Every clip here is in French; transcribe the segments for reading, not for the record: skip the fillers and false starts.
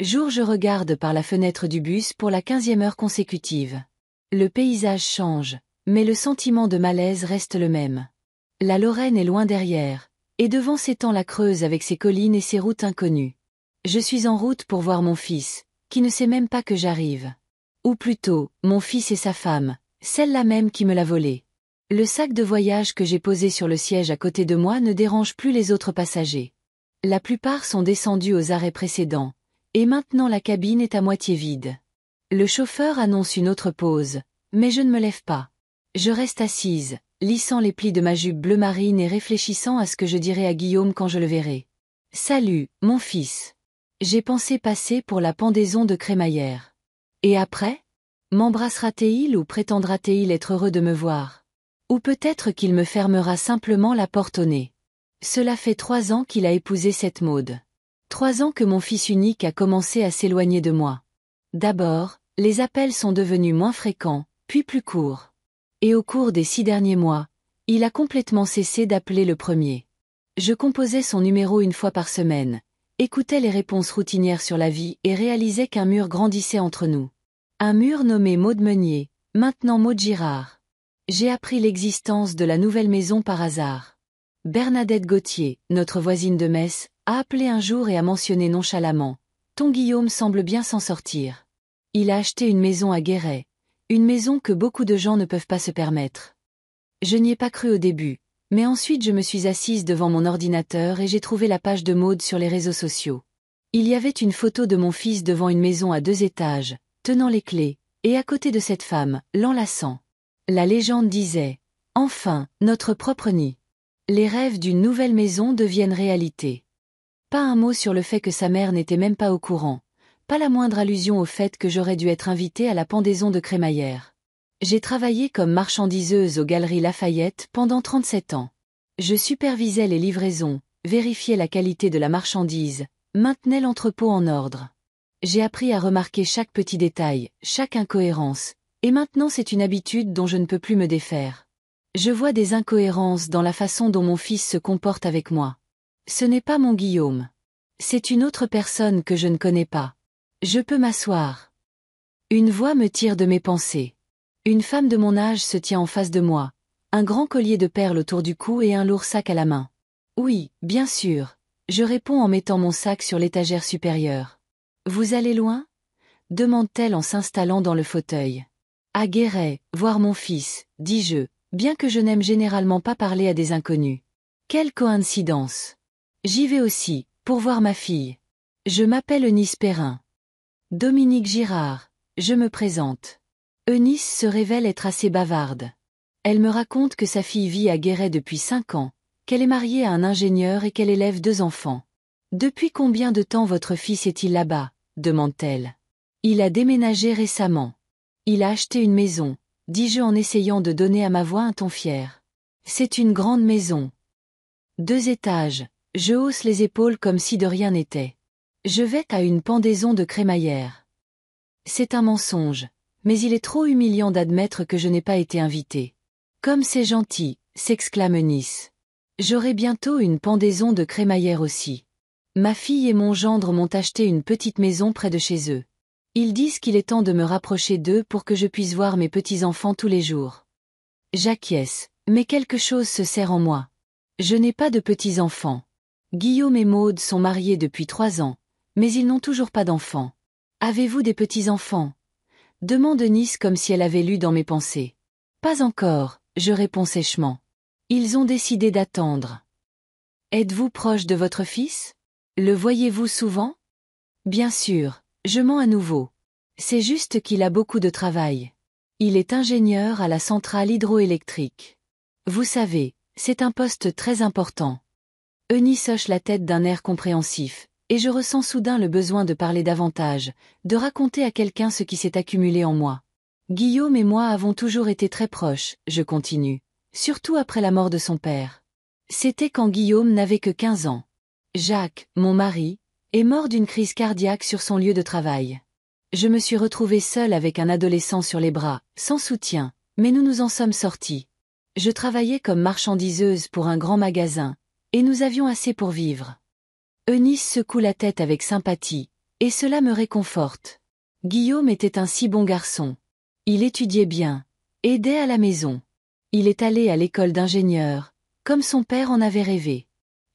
Jour je regarde par la fenêtre du bus pour la 15e heure consécutive. Le paysage change, mais le sentiment de malaise reste le même. La Lorraine est loin derrière, et devant s'étend la Creuse avec ses collines et ses routes inconnues. Je suis en route pour voir mon fils, qui ne sait même pas que j'arrive. Ou plutôt, mon fils et sa femme, celle-là même qui me l'a volé. Le sac de voyage que j'ai posé sur le siège à côté de moi ne dérange plus les autres passagers. La plupart sont descendus aux arrêts précédents, et maintenant la cabine est à moitié vide. Le chauffeur annonce une autre pause, mais je ne me lève pas. Je reste assise, lissant les plis de ma jupe bleu marine et réfléchissant à ce que je dirai à Guillaume quand je le verrai. « Salut, mon fils. J'ai pensé passer pour la pendaison de crémaillère. Et après? M'embrassera-t-il ou prétendra-t-il être heureux de me voir? Ou peut-être qu'il me fermera simplement la porte au nez. Cela fait 3 ans qu'il a épousé cette Maude. 3 ans que mon fils unique a commencé à s'éloigner de moi. D'abord, les appels sont devenus moins fréquents, puis plus courts. Et au cours des 6 derniers mois, il a complètement cessé d'appeler le premier. Je composais son numéro une fois par semaine, écoutais les réponses routinières sur la vie et réalisais qu'un mur grandissait entre nous. Un mur nommé Maude Meunier, maintenant Maude Girard. J'ai appris l'existence de la nouvelle maison par hasard. Bernadette Gauthier, notre voisine de Metz, a appelé un jour et a mentionné nonchalamment « Ton Guillaume semble bien s'en sortir. Il a acheté une maison à Guéret, une maison que beaucoup de gens ne peuvent pas se permettre. » Je n'y ai pas cru au début, mais ensuite je me suis assise devant mon ordinateur et j'ai trouvé la page de Maude sur les réseaux sociaux. Il y avait une photo de mon fils devant une maison à 2 étages, tenant les clés, et à côté de cette femme, l'enlaçant. La légende disait « Enfin, notre propre nid. » Les rêves d'une nouvelle maison deviennent réalité. Pas un mot sur le fait que sa mère n'était même pas au courant, pas la moindre allusion au fait que j'aurais dû être invitée à la pendaison de crémaillère. J'ai travaillé comme marchandiseuse aux Galeries Lafayette pendant 37 ans. Je supervisais les livraisons, vérifiais la qualité de la marchandise, maintenais l'entrepôt en ordre. J'ai appris à remarquer chaque petit détail, chaque incohérence, et maintenant c'est une habitude dont je ne peux plus me défaire. Je vois des incohérences dans la façon dont mon fils se comporte avec moi. Ce n'est pas mon Guillaume. C'est une autre personne que je ne connais pas. Je peux m'asseoir. Une voix me tire de mes pensées. Une femme de mon âge se tient en face de moi, un grand collier de perles autour du cou et un lourd sac à la main. Oui, bien sûr. Je réponds en mettant mon sac sur l'étagère supérieure. Vous allez loin? Demande-t-elle en s'installant dans le fauteuil. À Guéret, voir mon fils, dis-je, bien que je n'aime généralement pas parler à des inconnus. Quelle coïncidence! J'y vais aussi, pour voir ma fille. Je m'appelle Eunice Perrin. Dominique Girard, je me présente. Eunice se révèle être assez bavarde. Elle me raconte que sa fille vit à Guéret depuis 5 ans, qu'elle est mariée à un ingénieur et qu'elle élève 2 enfants. Depuis combien de temps votre fils est-il là-bas? Demande-t-elle. Il a déménagé récemment. Il a acheté une maison, dis-je en essayant de donner à ma voix un ton fier. C'est une grande maison. 2 étages. Je hausse les épaules comme si de rien n'était. Je vais à une pendaison de crémaillère. C'est un mensonge, mais il est trop humiliant d'admettre que je n'ai pas été invitée. Comme c'est gentil, s'exclame Eunice. J'aurai bientôt une pendaison de crémaillère aussi. Ma fille et mon gendre m'ont acheté une petite maison près de chez eux. Ils disent qu'il est temps de me rapprocher d'eux pour que je puisse voir mes petits-enfants tous les jours. J'acquiesce, mais quelque chose se serre en moi. Je n'ai pas de petits-enfants. Guillaume et Maude sont mariés depuis 3 ans, mais ils n'ont toujours pas d'enfants. Avez-vous des petits-enfants? Demande Eunice comme si elle avait lu dans mes pensées. Pas encore, je réponds sèchement. Ils ont décidé d'attendre. Êtes-vous proche de votre fils? Le voyez-vous souvent? Bien sûr, je mens à nouveau. C'est juste qu'il a beaucoup de travail. Il est ingénieur à la centrale hydroélectrique. Vous savez, c'est un poste très important. Eunice hoche la tête d'un air compréhensif, et je ressens soudain le besoin de parler davantage, de raconter à quelqu'un ce qui s'est accumulé en moi. Guillaume et moi avons toujours été très proches, je continue, surtout après la mort de son père. C'était quand Guillaume n'avait que 15 ans. Jacques, mon mari, est mort d'une crise cardiaque sur son lieu de travail. Je me suis retrouvée seule avec un adolescent sur les bras, sans soutien, mais nous nous en sommes sortis. Je travaillais comme marchandiseuse pour un grand magasin, et nous avions assez pour vivre. Eunice secoue la tête avec sympathie, Et cela me réconforte. Guillaume était un si bon garçon. Il étudiait bien, aidait à la maison. Il est allé à l'école d'ingénieur, comme son père en avait rêvé.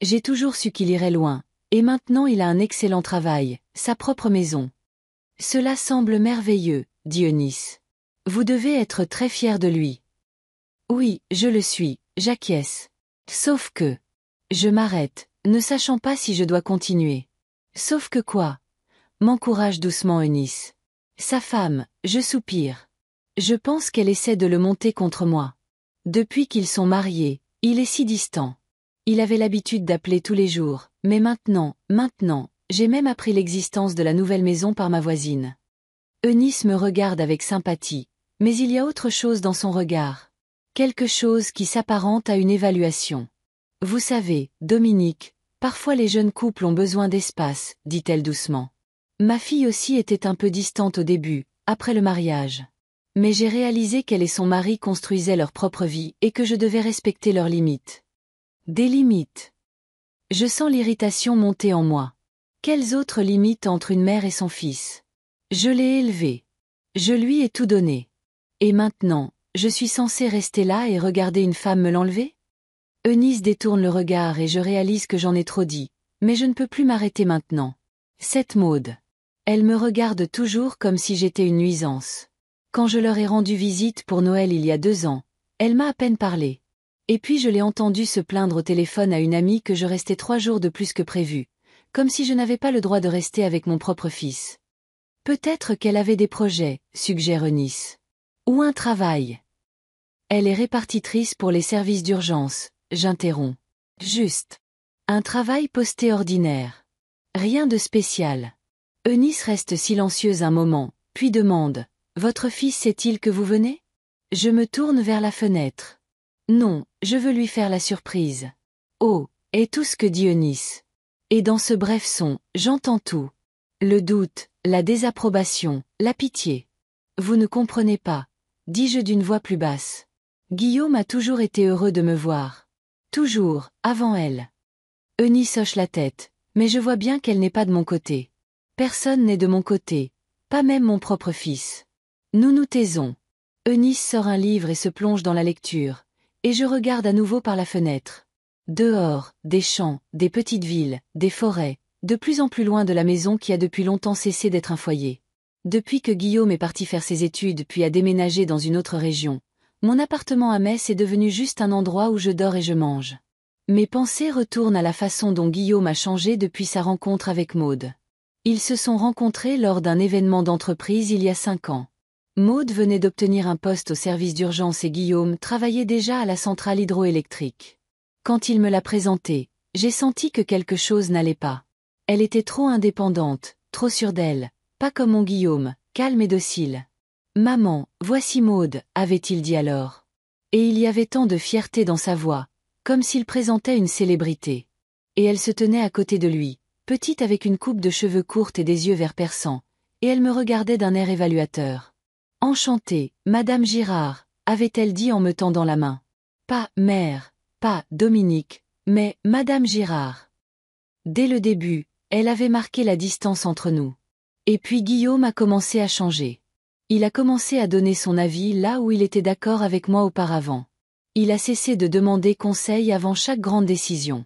J'ai toujours su qu'il irait loin, et maintenant il a un excellent travail, sa propre maison. Cela semble merveilleux, dit Eunice. Vous devez être très fier de lui. Oui, je le suis, j'acquiesce. Sauf que... Je m'arrête, ne sachant pas si je dois continuer. Sauf que quoi? M'encourage doucement Eunice. Sa femme, je soupire. Je pense qu'elle essaie de le monter contre moi. Depuis qu'ils sont mariés, il est si distant. Il avait l'habitude d'appeler tous les jours, mais maintenant, j'ai même appris l'existence de la nouvelle maison par ma voisine. Eunice me regarde avec sympathie, mais il y a autre chose dans son regard. Quelque chose qui s'apparente à une évaluation. Vous savez, Dominique, parfois les jeunes couples ont besoin d'espace, dit-elle doucement. Ma fille aussi était un peu distante au début, après le mariage. Mais j'ai réalisé qu'elle et son mari construisaient leur propre vie et que je devais respecter leurs limites. Des limites. Je sens l'irritation monter en moi. Quelles autres limites entre une mère et son fils? Je l'ai élevé. Je lui ai tout donné. Et maintenant, je suis censée rester là et regarder une femme me l'enlever? Eunice détourne le regard et je réalise que j'en ai trop dit, mais je ne peux plus m'arrêter maintenant. Cette Maude. Elle me regarde toujours comme si j'étais une nuisance. Quand je leur ai rendu visite pour Noël il y a 2 ans, elle m'a à peine parlé. Et puis je l'ai entendue se plaindre au téléphone à une amie que je restais 3 jours de plus que prévu, comme si je n'avais pas le droit de rester avec mon propre fils. Peut-être qu'elle avait des projets, suggère Eunice. Ou un travail. Elle est répartitrice pour les services d'urgence, j'interromps. Juste. Un travail posté ordinaire. Rien de spécial. Eunice reste silencieuse un moment, puis demande. Votre fils sait-il que vous venez? Je me tourne vers la fenêtre. Non, je veux lui faire la surprise. Oh, est tout ce que dit Eunice. Et dans ce bref son, j'entends tout. Le doute, la désapprobation, la pitié. Vous ne comprenez pas, dis-je d'une voix plus basse. Guillaume a toujours été heureux de me voir. Toujours, avant elle. Eunice hoche la tête, mais je vois bien qu'elle n'est pas de mon côté. Personne n'est de mon côté, pas même mon propre fils. Nous nous taisons. Eunice sort un livre et se plonge dans la lecture, et je regarde à nouveau par la fenêtre. Dehors, des champs, des petites villes, des forêts, de plus en plus loin de la maison qui a depuis longtemps cessé d'être un foyer. Depuis que Guillaume est parti faire ses études puis a déménagé dans une autre région, mon appartement à Metz est devenu juste un endroit où je dors et je mange. Mes pensées retournent à la façon dont Guillaume a changé depuis sa rencontre avec Maude. Ils se sont rencontrés lors d'un événement d'entreprise il y a 5 ans. Maude venait d'obtenir un poste au service d'urgence et Guillaume travaillait déjà à la centrale hydroélectrique. Quand il me l'a présentée, j'ai senti que quelque chose n'allait pas. Elle était trop indépendante, trop sûre d'elle, pas comme mon Guillaume, calme et docile. « Maman, voici Maude », avait-il dit alors. Et il y avait tant de fierté dans sa voix, comme s'il présentait une célébrité. Et elle se tenait à côté de lui, petite avec une coupe de cheveux courte et des yeux vert perçants, et elle me regardait d'un air évaluateur. « Enchantée, Madame Girard », avait-elle dit en me tendant la main. Pas « mère », pas « Dominique », mais « Madame Girard ». Dès le début, elle avait marqué la distance entre nous. Et puis Guillaume a commencé à changer. Il a commencé à donner son avis là où il était d'accord avec moi auparavant. Il a cessé de demander conseil avant chaque grande décision.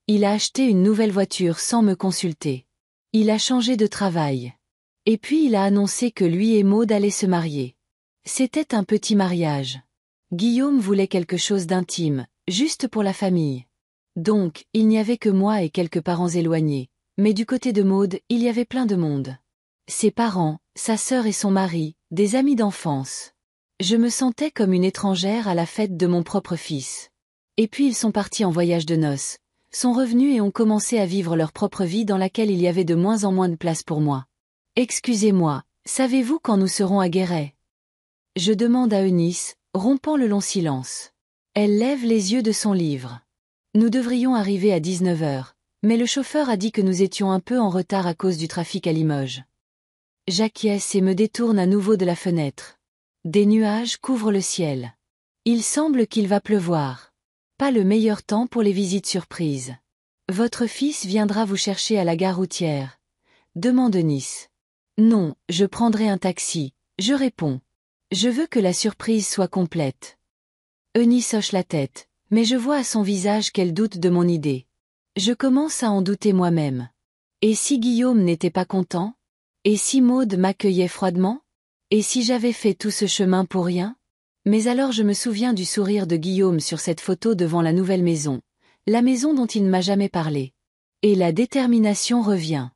Il a acheté une nouvelle voiture sans me consulter. Il a changé de travail. Et puis il a annoncé que lui et Maude allaient se marier. C'était un petit mariage. Guillaume voulait quelque chose d'intime, juste pour la famille. Donc, il n'y avait que moi et quelques parents éloignés, mais du côté de Maude, il y avait plein de monde. Ses parents, sa sœur et son mari, des amis d'enfance. Je me sentais comme une étrangère à la fête de mon propre fils. Et puis ils sont partis en voyage de noces, sont revenus et ont commencé à vivre leur propre vie dans laquelle il y avait de moins en moins de place pour moi. Excusez-moi, savez-vous quand nous serons à Guéret? Je demande à Eunice, rompant le long silence. Elle lève les yeux de son livre. Nous devrions arriver à 19h, mais le chauffeur a dit que nous étions un peu en retard à cause du trafic à Limoges. J'acquiesce et me détourne à nouveau de la fenêtre. Des nuages couvrent le ciel. Il semble qu'il va pleuvoir. Pas le meilleur temps pour les visites surprises. Votre fils viendra vous chercher à la gare routière. demande Eunice. Non, je prendrai un taxi, je réponds. Je veux que la surprise soit complète. Eunice hoche la tête, mais je vois à son visage qu'elle doute de mon idée. Je commence à en douter moi-même. Et si Guillaume n'était pas content? Et si Maud m'accueillait froidement? Et si j'avais fait tout ce chemin pour rien? Mais alors je me souviens du sourire de Guillaume sur cette photo devant la nouvelle maison, la maison dont il ne m'a jamais parlé. Et la détermination revient.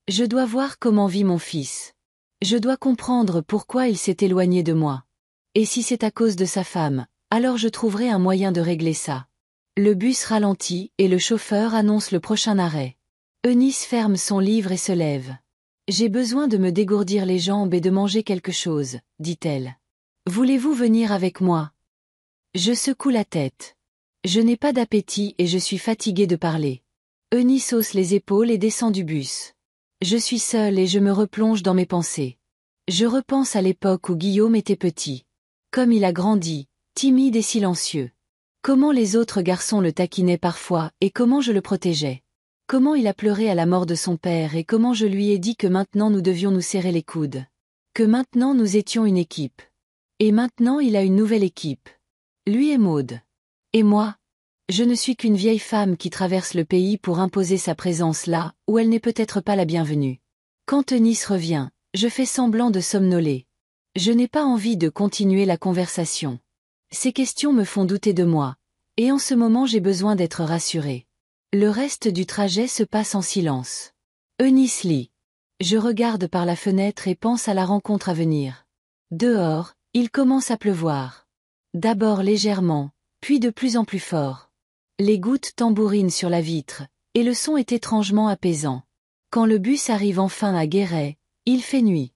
Je dois voir comment vit mon fils. Je dois comprendre pourquoi il s'est éloigné de moi. Et si c'est à cause de sa femme, alors je trouverai un moyen de régler ça. Le bus ralentit et le chauffeur annonce le prochain arrêt. Eunice ferme son livre et se lève. J'ai besoin de me dégourdir les jambes et de manger quelque chose, dit-elle. Voulez-vous venir avec moi? Je secoue la tête. Je n'ai pas d'appétit et je suis fatiguée de parler. Eunice hausse les épaules et descend du bus. Je suis seule et je me replonge dans mes pensées. Je repense à l'époque où Guillaume était petit. Comme il a grandi, timide et silencieux. Comment les autres garçons le taquinaient parfois et comment je le protégeais. Comment il a pleuré à la mort de son père et comment je lui ai dit que maintenant nous devions nous serrer les coudes. Que maintenant nous étions une équipe. Et maintenant il a une nouvelle équipe. Lui et Maud. Et moi? Je ne suis qu'une vieille femme qui traverse le pays pour imposer sa présence là, où elle n'est peut-être pas la bienvenue. Quand Eunice revient, je fais semblant de somnoler. Je n'ai pas envie de continuer la conversation. Ces questions me font douter de moi, et en ce moment j'ai besoin d'être rassurée. Le reste du trajet se passe en silence. Eunice lit. Je regarde par la fenêtre et pense à la rencontre à venir. Dehors, il commence à pleuvoir. D'abord légèrement, puis de plus en plus fort. Les gouttes tambourinent sur la vitre, et le son est étrangement apaisant. Quand le bus arrive enfin à Guéret, il fait nuit.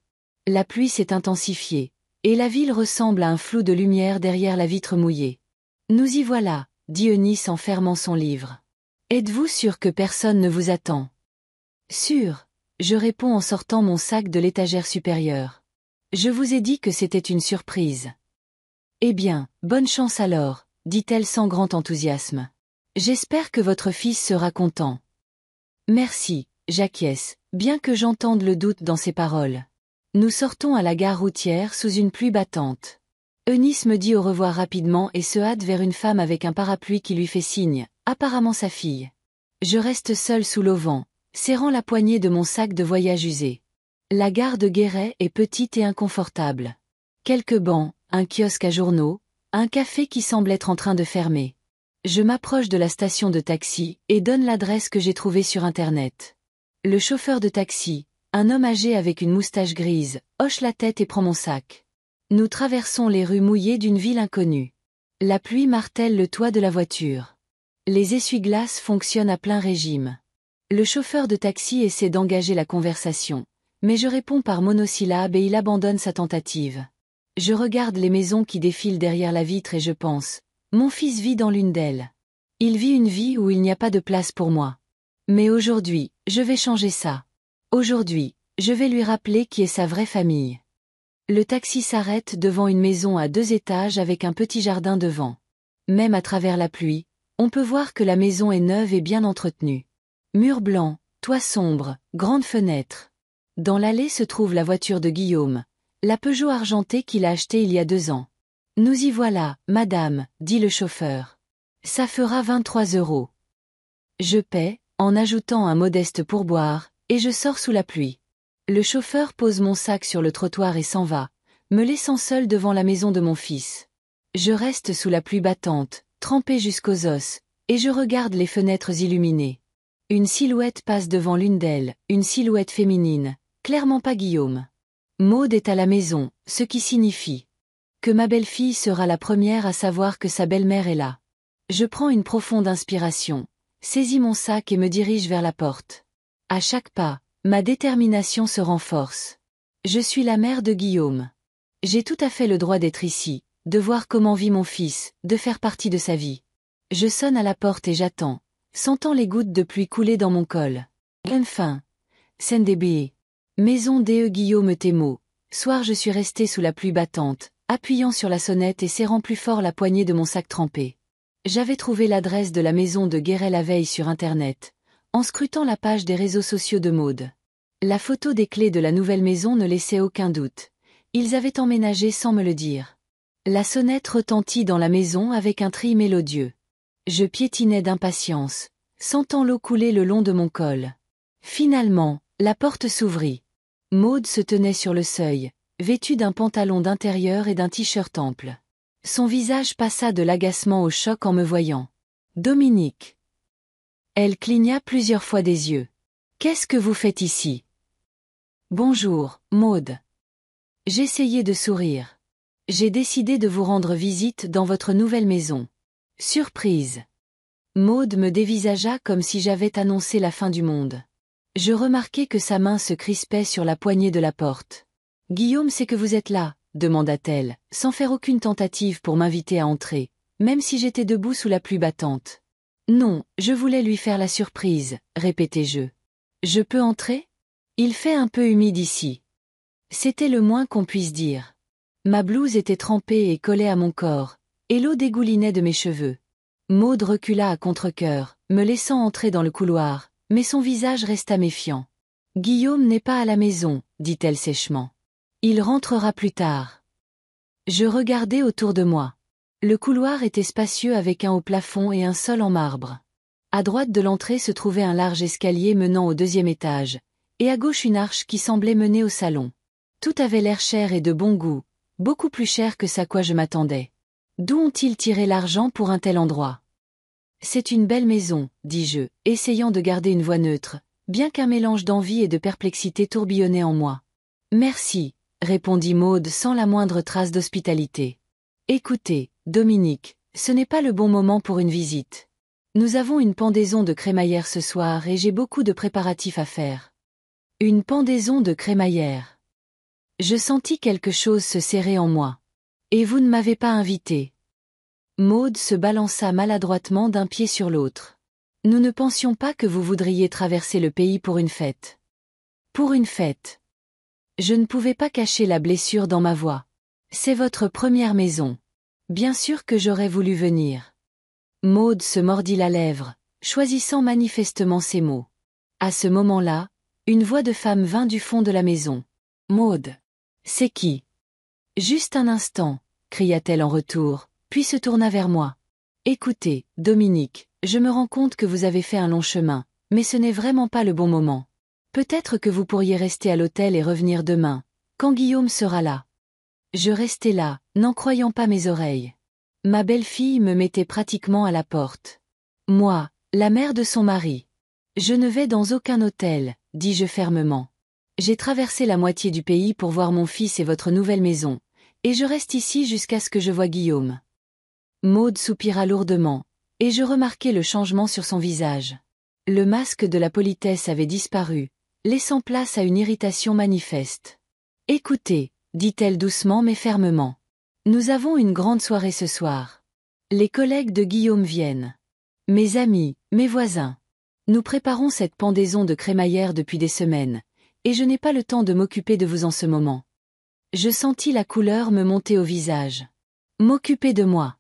La pluie s'est intensifiée, et la ville ressemble à un flou de lumière derrière la vitre mouillée. Nous y voilà, dit Eunice en fermant son livre. Êtes-vous sûr que personne ne vous attend? Sûr, je réponds en sortant mon sac de l'étagère supérieure. Je vous ai dit que c'était une surprise. Eh bien, bonne chance alors, dit-elle sans grand enthousiasme. J'espère que votre fils sera content. Merci, j'acquiesce, bien que j'entende le doute dans ses paroles. Nous sortons à la gare routière sous une pluie battante. Eunice me dit au revoir rapidement et se hâte vers une femme avec un parapluie qui lui fait signe, apparemment sa fille. Je reste seule sous l'auvent, serrant la poignée de mon sac de voyage usé. La gare de Guéret est petite et inconfortable. Quelques bancs, un kiosque à journaux, un café qui semble être en train de fermer. Je m'approche de la station de taxi et donne l'adresse que j'ai trouvée sur Internet. Le chauffeur de taxi, un homme âgé avec une moustache grise, hoche la tête et prend mon sac. Nous traversons les rues mouillées d'une ville inconnue. La pluie martèle le toit de la voiture. Les essuie-glaces fonctionnent à plein régime. Le chauffeur de taxi essaie d'engager la conversation, mais je réponds par monosyllabes et il abandonne sa tentative. Je regarde les maisons qui défilent derrière la vitre et je pense, mon fils vit dans l'une d'elles. Il vit une vie où il n'y a pas de place pour moi. Mais aujourd'hui, je vais changer ça. Aujourd'hui, je vais lui rappeler qui est sa vraie famille. Le taxi s'arrête devant une maison à 2 étages avec un petit jardin devant. Même à travers la pluie, on peut voir que la maison est neuve et bien entretenue. Mur blanc, toit sombre, grande fenêtre. Dans l'allée se trouve la voiture de Guillaume, la Peugeot argentée qu'il a achetée il y a 2 ans. Nous y voilà, madame, dit le chauffeur. Ça fera 23 €. Je paie, en ajoutant un modeste pourboire, et je sors sous la pluie. Le chauffeur pose mon sac sur le trottoir et s'en va, me laissant seule devant la maison de mon fils. Je reste sous la pluie battante, trempée jusqu'aux os, et je regarde les fenêtres illuminées. Une silhouette passe devant l'une d'elles, une silhouette féminine, clairement pas Guillaume. Maud est à la maison, ce qui signifie que ma belle-fille sera la première à savoir que sa belle-mère est là. Je prends une profonde inspiration, saisis mon sac et me dirige vers la porte. À chaque pas, ma détermination se renforce. Je suis la mère de Guillaume. J'ai tout à fait le droit d'être ici, de voir comment vit mon fils, de faire partie de sa vie. Je sonne à la porte et j'attends, sentant les gouttes de pluie couler dans mon col. Enfin. Sendebe. Maison de Guillaume Thémo. Soir je suis restée sous la pluie battante, appuyant sur la sonnette et serrant plus fort la poignée de mon sac trempé. J'avais trouvé l'adresse de la maison de Guéret la veille sur Internet, en scrutant la page des réseaux sociaux de Maud. La photo des clés de la nouvelle maison ne laissait aucun doute. Ils avaient emménagé sans me le dire. La sonnette retentit dans la maison avec un tri mélodieux. Je piétinais d'impatience, sentant l'eau couler le long de mon col. Finalement, la porte s'ouvrit. Maud se tenait sur le seuil, vêtue d'un pantalon d'intérieur et d'un t-shirt ample. Son visage passa de l'agacement au choc en me voyant. « Dominique !» Elle cligna plusieurs fois des yeux. « Qu'est-ce que vous faites ici ?»« Bonjour, Maud. » J'essayai de sourire. « J'ai décidé de vous rendre visite dans votre nouvelle maison. » Surprise. Maud me dévisagea comme si j'avais annoncé la fin du monde. Je remarquai que sa main se crispait sur la poignée de la porte. « Guillaume sait que vous êtes là ?» demanda-t-elle, sans faire aucune tentative pour m'inviter à entrer, même si j'étais debout sous la pluie battante. « Non, je voulais lui faire la surprise, » répétai-je. « Je peux entrer ? Il fait un peu humide ici. » C'était le moins qu'on puisse dire. Ma blouse était trempée et collait à mon corps, et l'eau dégoulinait de mes cheveux. Maud recula à contre-cœur, me laissant entrer dans le couloir, mais son visage resta méfiant. « Guillaume n'est pas à la maison, » dit-elle sèchement. « Il rentrera plus tard. » Je regardai autour de moi. Le couloir était spacieux avec un haut plafond et un sol en marbre. À droite de l'entrée se trouvait un large escalier menant au 2e étage, et à gauche une arche qui semblait mener au salon. Tout avait l'air cher et de bon goût, beaucoup plus cher que ce à quoi je m'attendais. D'où ont-ils tiré l'argent pour un tel endroit ? C'est une belle maison, dis-je, essayant de garder une voix neutre, bien qu'un mélange d'envie et de perplexité tourbillonnait en moi. Merci, répondit Maud sans la moindre trace d'hospitalité. Écoutez, Dominique, ce n'est pas le bon moment pour une visite. Nous avons une pendaison de crémaillère ce soir et j'ai beaucoup de préparatifs à faire. Une pendaison de crémaillère. Je sentis quelque chose se serrer en moi. Et vous ne m'avez pas invité. Maud se balança maladroitement d'un pied sur l'autre. Nous ne pensions pas que vous voudriez traverser le pays pour une fête. Pour une fête. Je ne pouvais pas cacher la blessure dans ma voix. C'est votre première maison. Bien sûr que j'aurais voulu venir. Maud se mordit la lèvre, choisissant manifestement ses mots. À ce moment-là, une voix de femme vint du fond de la maison. « Maud. C'est qui ?» « Juste un instant, » cria-t-elle en retour, puis se tourna vers moi. « Écoutez, Dominique, je me rends compte que vous avez fait un long chemin, mais ce n'est vraiment pas le bon moment. Peut-être que vous pourriez rester à l'hôtel et revenir demain, quand Guillaume sera là. » Je restai là, n'en croyant pas mes oreilles. Ma belle-fille me mettait pratiquement à la porte. Moi, la mère de son mari. Je ne vais dans aucun hôtel, dis-je fermement. J'ai traversé la moitié du pays pour voir mon fils et votre nouvelle maison, et je reste ici jusqu'à ce que je voie Guillaume. Maud soupira lourdement, et je remarquai le changement sur son visage. Le masque de la politesse avait disparu, laissant place à une irritation manifeste. « Écoutez, » dit-elle doucement mais fermement. « Nous avons une grande soirée ce soir. Les collègues de Guillaume viennent. Mes amis, mes voisins. Nous préparons cette pendaison de crémaillère depuis des semaines, et je n'ai pas le temps de m'occuper de vous en ce moment. » Je sentis la couleur me monter au visage. M'occuper de moi.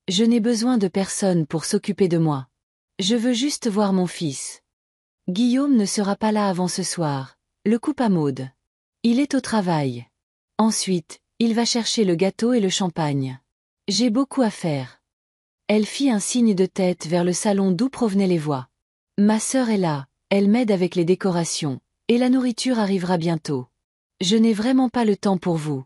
Je n'ai besoin de personne pour s'occuper de moi. Je veux juste voir mon fils. Guillaume ne sera pas là avant ce soir, le coupa Maud. Il est au travail. Ensuite, il va chercher le gâteau et le champagne. J'ai beaucoup à faire. Elle fit un signe de tête vers le salon d'où provenaient les voix. Ma sœur est là, elle m'aide avec les décorations, et la nourriture arrivera bientôt. Je n'ai vraiment pas le temps pour vous.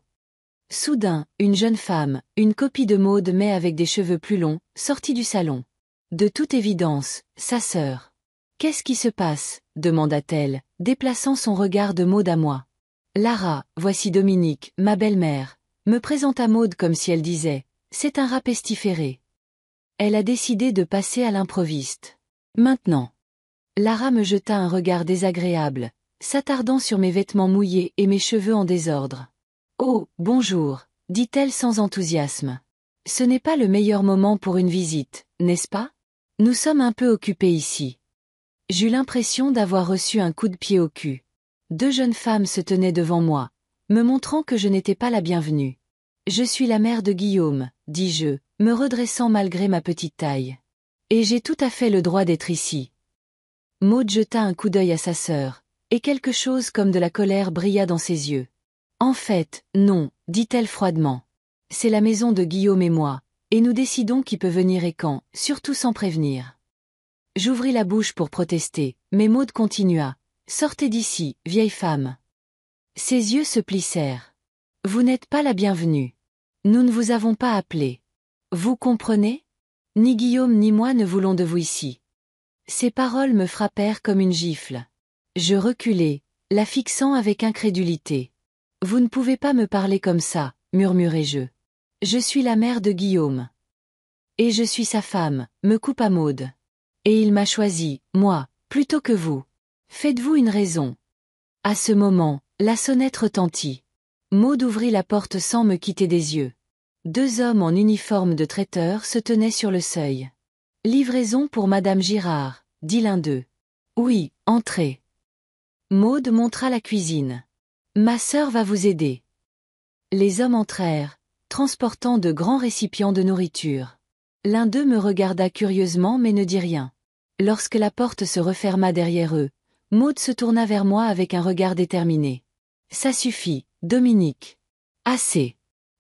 Soudain, une jeune femme, une copie de Maud mais avec des cheveux plus longs, sortit du salon. De toute évidence, sa sœur. « Qu'est-ce qui se passe ?» demanda-t-elle, déplaçant son regard de Maud à moi. « Lara, voici Dominique, ma belle-mère, » me présenta Maud comme si elle disait « C'est un rat pestiféré. » Elle a décidé de passer à l'improviste. Maintenant. Lara me jeta un regard désagréable, s'attardant sur mes vêtements mouillés et mes cheveux en désordre. « Oh, bonjour, » dit-elle sans enthousiasme. « Ce n'est pas le meilleur moment pour une visite, n'est-ce pas ? Nous sommes un peu occupés ici. » J'eus l'impression d'avoir reçu un coup de pied au cul. 2 jeunes femmes se tenaient devant moi, me montrant que je n'étais pas la bienvenue. « Je suis la mère de Guillaume, » dis-je, me redressant malgré ma petite taille. « Et j'ai tout à fait le droit d'être ici. » Maud jeta un coup d'œil à sa sœur, Et quelque chose comme de la colère brilla dans ses yeux. En fait, non, dit-elle froidement. C'est la maison de Guillaume et moi, et nous décidons qui peut venir et quand, surtout sans prévenir. J'ouvris la bouche pour protester, mais Maud continua. Sortez d'ici, vieille femme. Ses yeux se plissèrent. Vous n'êtes pas la bienvenue. Nous ne vous avons pas appelé. Vous comprenez? Ni Guillaume ni moi ne voulons de vous ici. Ces paroles me frappèrent comme une gifle. Je reculai, la fixant avec incrédulité. Vous ne pouvez pas me parler comme ça, murmurai-je. Je suis la mère de Guillaume. Et je suis sa femme, me coupa Maud. Et il m'a choisi, moi, plutôt que vous. Faites-vous une raison. À ce moment, la sonnette retentit. Maud ouvrit la porte sans me quitter des yeux. 2 hommes en uniforme de traiteur se tenaient sur le seuil. Livraison pour Madame Girard, dit l'un d'eux. Oui, entrez. Maud montra la cuisine. Ma sœur va vous aider. Les hommes entrèrent, transportant de grands récipients de nourriture. L'un d'eux me regarda curieusement mais ne dit rien. Lorsque la porte se referma derrière eux, Maud se tourna vers moi avec un regard déterminé. Ça suffit, Dominique. Assez.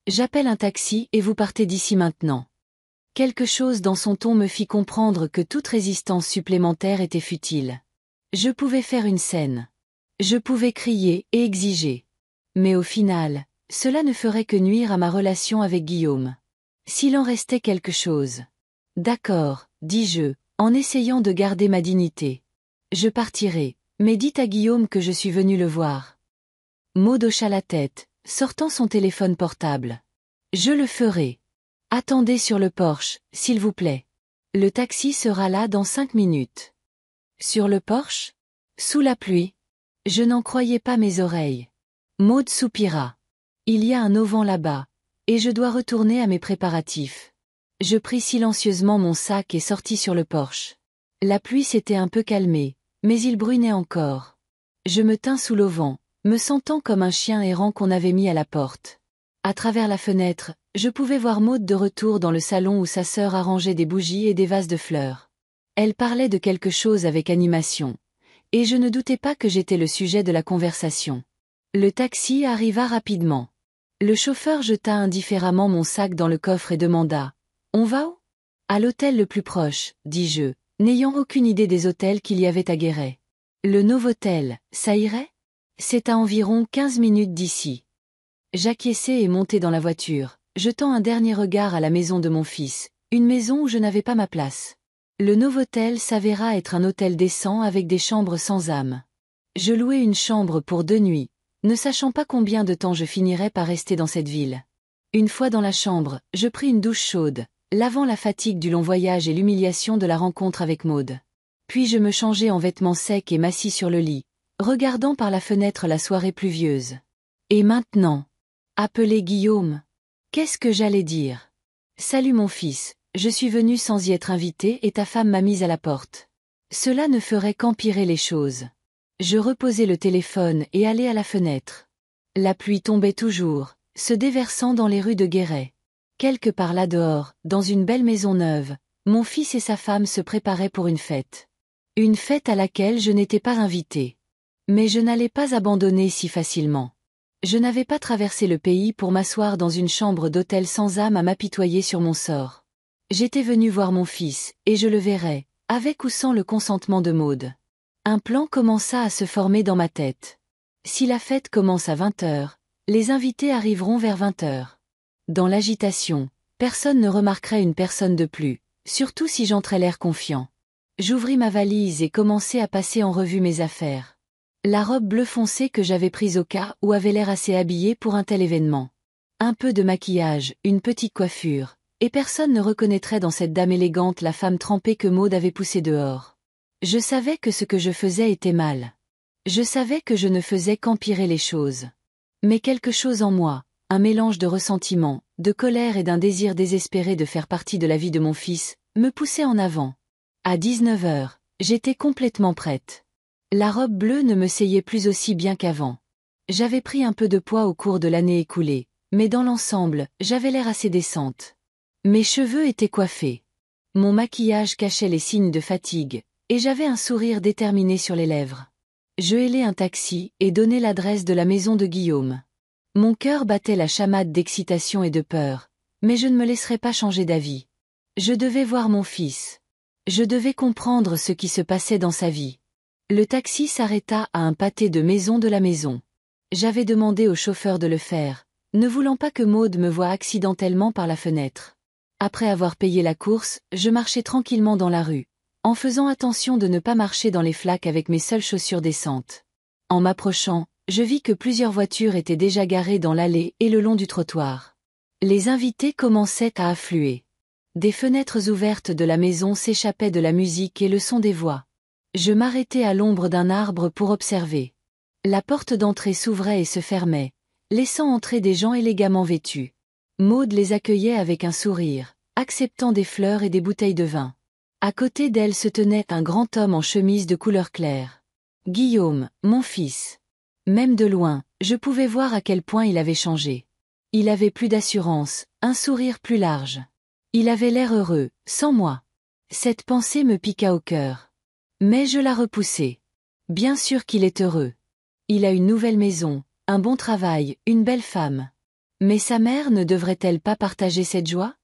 J'appelle un taxi et vous partez d'ici maintenant. Quelque chose dans son ton me fit comprendre que toute résistance supplémentaire était futile. Je pouvais faire une scène. Je pouvais crier et exiger. Mais au final, cela ne ferait que nuire à ma relation avec Guillaume. S'il en restait quelque chose. D'accord, dis-je, en essayant de garder ma dignité. Je partirai, mais dites à Guillaume que je suis venu le voir. Maud hocha la tête, sortant son téléphone portable. Je le ferai. Attendez sur le porche, s'il vous plaît. Le taxi sera là dans 5 minutes. Sur le porche? Sous la pluie? Je n'en croyais pas mes oreilles. Maud soupira. Il y a un auvent là-bas, et je dois retourner à mes préparatifs. Je pris silencieusement mon sac et sortis sur le porche. La pluie s'était un peu calmée, mais il brunait encore. Je me tins sous l'auvent, me sentant comme un chien errant qu'on avait mis à la porte. À travers la fenêtre, je pouvais voir Maud de retour dans le salon où sa sœur arrangeait des bougies et des vases de fleurs. Elle parlait de quelque chose avec animation. Et je ne doutais pas que j'étais le sujet de la conversation. Le taxi arriva rapidement. Le chauffeur jeta indifféremment mon sac dans le coffre et demanda « On va où ?»« À l'hôtel le plus proche, » dis-je, n'ayant aucune idée des hôtels qu'il y avait à Guéret. « Le Novotel, ça irait ?» C'est à environ 15 minutes d'ici. J'acquiesçai et montai dans la voiture, jetant un dernier regard à la maison de mon fils, une maison où je n'avais pas ma place. Le Novotel s'avéra être un hôtel décent avec des chambres sans âme. Je louai une chambre pour 2 nuits, ne sachant pas combien de temps je finirais par rester dans cette ville. Une fois dans la chambre, je pris une douche chaude, lavant la fatigue du long voyage et l'humiliation de la rencontre avec Maud. Puis je me changeai en vêtements secs et m'assis sur le lit, regardant par la fenêtre la soirée pluvieuse. Et maintenant? Appeler Guillaume? Qu'est-ce que j'allais dire? Salut mon fils. Je suis venu sans y être invité et ta femme m'a mise à la porte. Cela ne ferait qu'empirer les choses. Je reposai le téléphone et allai à la fenêtre. La pluie tombait toujours, se déversant dans les rues de Guéret. Quelque part là dehors, dans une belle maison neuve, mon fils et sa femme se préparaient pour une fête. Une fête à laquelle je n'étais pas invité. Mais je n'allais pas abandonner si facilement. Je n'avais pas traversé le pays pour m'asseoir dans une chambre d'hôtel sans âme à m'apitoyer sur mon sort. J'étais venu voir mon fils, et je le verrais, avec ou sans le consentement de Maud. Un plan commença à se former dans ma tête. Si la fête commence à 20h, les invités arriveront vers 20h. Dans l'agitation, personne ne remarquerait une personne de plus, surtout si j'entrais l'air confiant. J'ouvris ma valise et commençai à passer en revue mes affaires. La robe bleu foncé que j'avais prise au cas où avait l'air assez habillée pour un tel événement. Un peu de maquillage, une petite coiffure. Et personne ne reconnaîtrait dans cette dame élégante la femme trempée que Maud avait poussée dehors. Je savais que ce que je faisais était mal. Je savais que je ne faisais qu'empirer les choses. Mais quelque chose en moi, un mélange de ressentiment, de colère et d'un désir désespéré de faire partie de la vie de mon fils, me poussait en avant. À 19h, j'étais complètement prête. La robe bleue ne me seyait plus aussi bien qu'avant. J'avais pris un peu de poids au cours de l'année écoulée, mais dans l'ensemble, j'avais l'air assez décente. Mes cheveux étaient coiffés. Mon maquillage cachait les signes de fatigue, et j'avais un sourire déterminé sur les lèvres. Je hélai un taxi et donnai l'adresse de la maison de Guillaume. Mon cœur battait la chamade d'excitation et de peur, mais je ne me laisserais pas changer d'avis. Je devais voir mon fils. Je devais comprendre ce qui se passait dans sa vie. Le taxi s'arrêta à un pâté de maison de la maison. J'avais demandé au chauffeur de le faire, ne voulant pas que Maude me voie accidentellement par la fenêtre. Après avoir payé la course, je marchais tranquillement dans la rue, en faisant attention de ne pas marcher dans les flaques avec mes seules chaussures décentes. En m'approchant, je vis que plusieurs voitures étaient déjà garées dans l'allée et le long du trottoir. Les invités commençaient à affluer. Des fenêtres ouvertes de la maison s'échappaient de la musique et le son des voix. Je m'arrêtai à l'ombre d'un arbre pour observer. La porte d'entrée s'ouvrait et se fermait, laissant entrer des gens élégamment vêtus. Maude les accueillait avec un sourire, acceptant des fleurs et des bouteilles de vin. À côté d'elle se tenait un grand homme en chemise de couleur claire. Guillaume, mon fils. Même de loin, je pouvais voir à quel point il avait changé. Il avait plus d'assurance, un sourire plus large. Il avait l'air heureux, sans moi. Cette pensée me piqua au cœur. Mais je la repoussai. Bien sûr qu'il est heureux. Il a une nouvelle maison, un bon travail, une belle femme. Mais sa mère ne devrait-elle pas partager cette joie?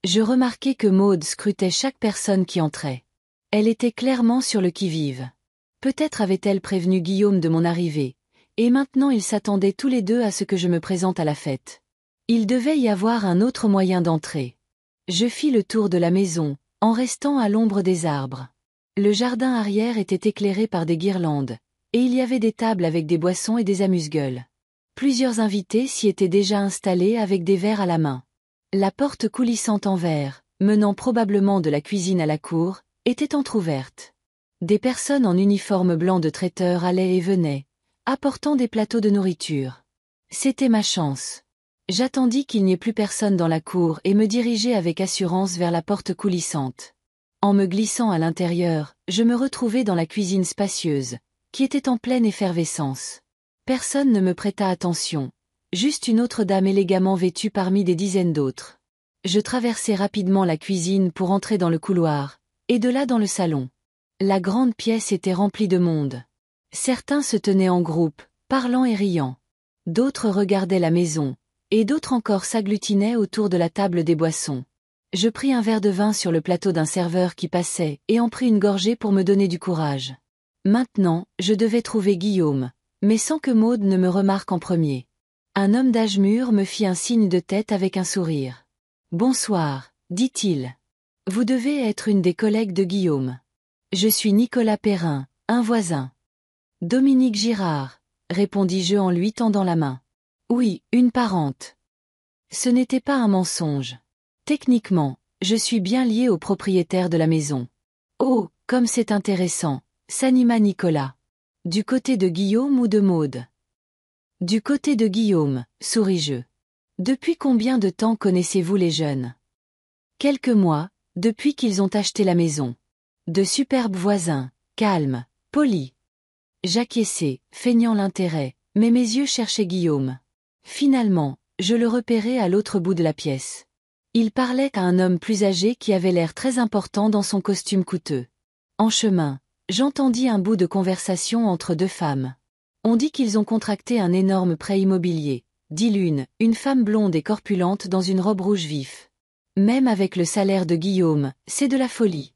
Je remarquai que Maude scrutait chaque personne qui entrait. Elle était clairement sur le qui-vive. Peut-être avait-elle prévenu Guillaume de mon arrivée, et maintenant ils s'attendaient tous les deux à ce que je me présente à la fête. Il devait y avoir un autre moyen d'entrer. Je fis le tour de la maison, en restant à l'ombre des arbres. Le jardin arrière était éclairé par des guirlandes, et il y avait des tables avec des boissons et des amuse-gueules. Plusieurs invités s'y étaient déjà installés avec des verres à la main. La porte coulissante en verre, menant probablement de la cuisine à la cour, était entr'ouverte. Des personnes en uniforme blanc de traiteur allaient et venaient, apportant des plateaux de nourriture. C'était ma chance. J'attendis qu'il n'y ait plus personne dans la cour et me dirigeai avec assurance vers la porte coulissante. En me glissant à l'intérieur, je me retrouvai dans la cuisine spacieuse, qui était en pleine effervescence. Personne ne me prêta attention, juste une autre dame élégamment vêtue parmi des dizaines d'autres. Je traversai rapidement la cuisine pour entrer dans le couloir, et de là dans le salon. La grande pièce était remplie de monde. Certains se tenaient en groupe, parlant et riant. D'autres regardaient la maison, et d'autres encore s'agglutinaient autour de la table des boissons. Je pris un verre de vin sur le plateau d'un serveur qui passait et en pris une gorgée pour me donner du courage. Maintenant, je devais trouver Guillaume, mais sans que Maude ne me remarque en premier. Un homme d'âge mûr me fit un signe de tête avec un sourire. « Bonsoir, dit-il. Vous devez être une des collègues de Guillaume. Je suis Nicolas Perrin, un voisin. » « Dominique Girard, répondis-je en lui tendant la main. « Oui, une parente. » Ce n'était pas un mensonge. Techniquement, je suis bien lié au propriétaire de la maison. « Oh, comme c'est intéressant !» s'anima Nicolas. « Du côté de Guillaume ou de Maude ?»« Du côté de Guillaume, souris-je. »« Depuis combien de temps connaissez-vous les jeunes ?»« Quelques mois, depuis qu'ils ont acheté la maison. De superbes voisins, calmes, polis. » J'acquiesçai, feignant l'intérêt, mais mes yeux cherchaient Guillaume. Finalement, je le repérai à l'autre bout de la pièce. Il parlait à un homme plus âgé qui avait l'air très important dans son costume coûteux. En chemin, j'entendis un bout de conversation entre deux femmes. On dit qu'ils ont contracté un énorme prêt immobilier, dit l'une, une femme blonde et corpulente dans une robe rouge vif. Même avec le salaire de Guillaume, c'est de la folie.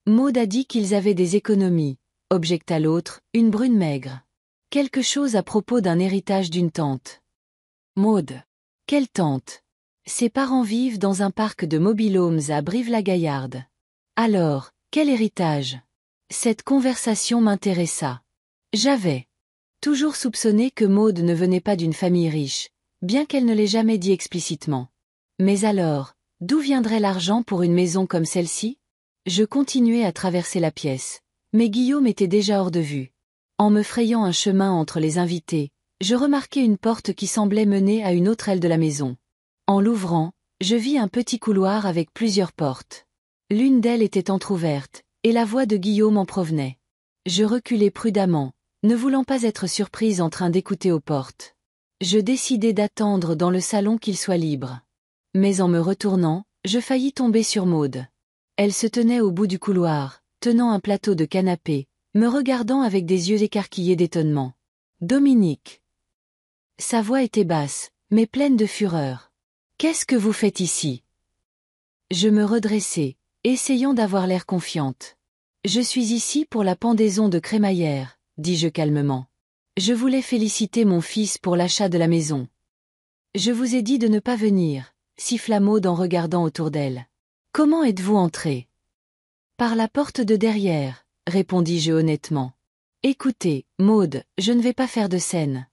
Maude a dit qu'ils avaient des économies, objecta l'autre, une brune maigre. Quelque chose à propos d'un héritage d'une tante. Maude. Quelle tante? Ses parents vivent dans un parc de mobil-homes à Brive-la-Gaillarde. Alors, quel héritage? Cette conversation m'intéressa. J'avais toujours soupçonné que Maude ne venait pas d'une famille riche, bien qu'elle ne l'ait jamais dit explicitement. Mais alors, d'où viendrait l'argent pour une maison comme celle-ci? Je continuai à traverser la pièce. Mais Guillaume était déjà hors de vue. En me frayant un chemin entre les invités, je remarquai une porte qui semblait mener à une autre aile de la maison. En l'ouvrant, je vis un petit couloir avec plusieurs portes. L'une d'elles était entr'ouverte, et la voix de Guillaume en provenait. Je reculai prudemment, ne voulant pas être surprise en train d'écouter aux portes. Je décidai d'attendre dans le salon qu'il soit libre. Mais en me retournant, je faillis tomber sur Maude. Elle se tenait au bout du couloir, tenant un plateau de canapé, me regardant avec des yeux écarquillés d'étonnement. Dominique. Sa voix était basse, mais pleine de fureur. Qu'est-ce que vous faites ici? Je me redressai, essayant d'avoir l'air confiante. Je suis ici pour la pendaison de crémaillère, dis-je calmement. Je voulais féliciter mon fils pour l'achat de la maison. Je vous ai dit de ne pas venir, siffla Maud en regardant autour d'elle. Comment êtes-vous entré? Par la porte de derrière, répondis-je honnêtement. Écoutez, Maud, je ne vais pas faire de scène.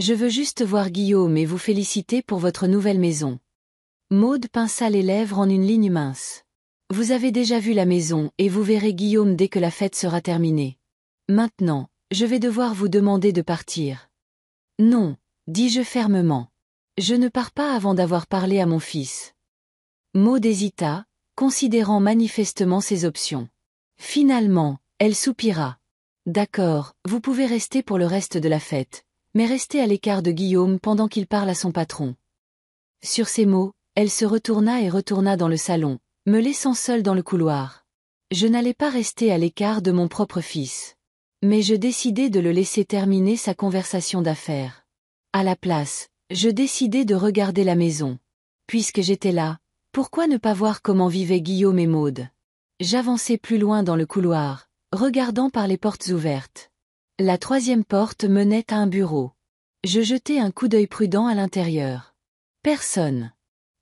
Je veux juste voir Guillaume et vous féliciter pour votre nouvelle maison. Maud pinça les lèvres en une ligne mince. Vous avez déjà vu la maison et vous verrez Guillaume dès que la fête sera terminée. Maintenant, je vais devoir vous demander de partir. Non, dis-je fermement. Je ne pars pas avant d'avoir parlé à mon fils. Maud hésita, considérant manifestement ses options. Finalement, elle soupira. D'accord, vous pouvez rester pour le reste de la fête, mais restez à l'écart de Guillaume pendant qu'il parle à son patron. Sur ces mots, elle se retourna et retourna dans le salon, me laissant seule dans le couloir. Je n'allais pas rester à l'écart de mon propre fils. Mais je décidai de le laisser terminer sa conversation d'affaires. À la place, je décidai de regarder la maison. Puisque j'étais là, pourquoi ne pas voir comment vivaient Guillaume et Maud? J'avançai plus loin dans le couloir, regardant par les portes ouvertes. La troisième porte menait à un bureau. Je jetai un coup d'œil prudent à l'intérieur. Personne.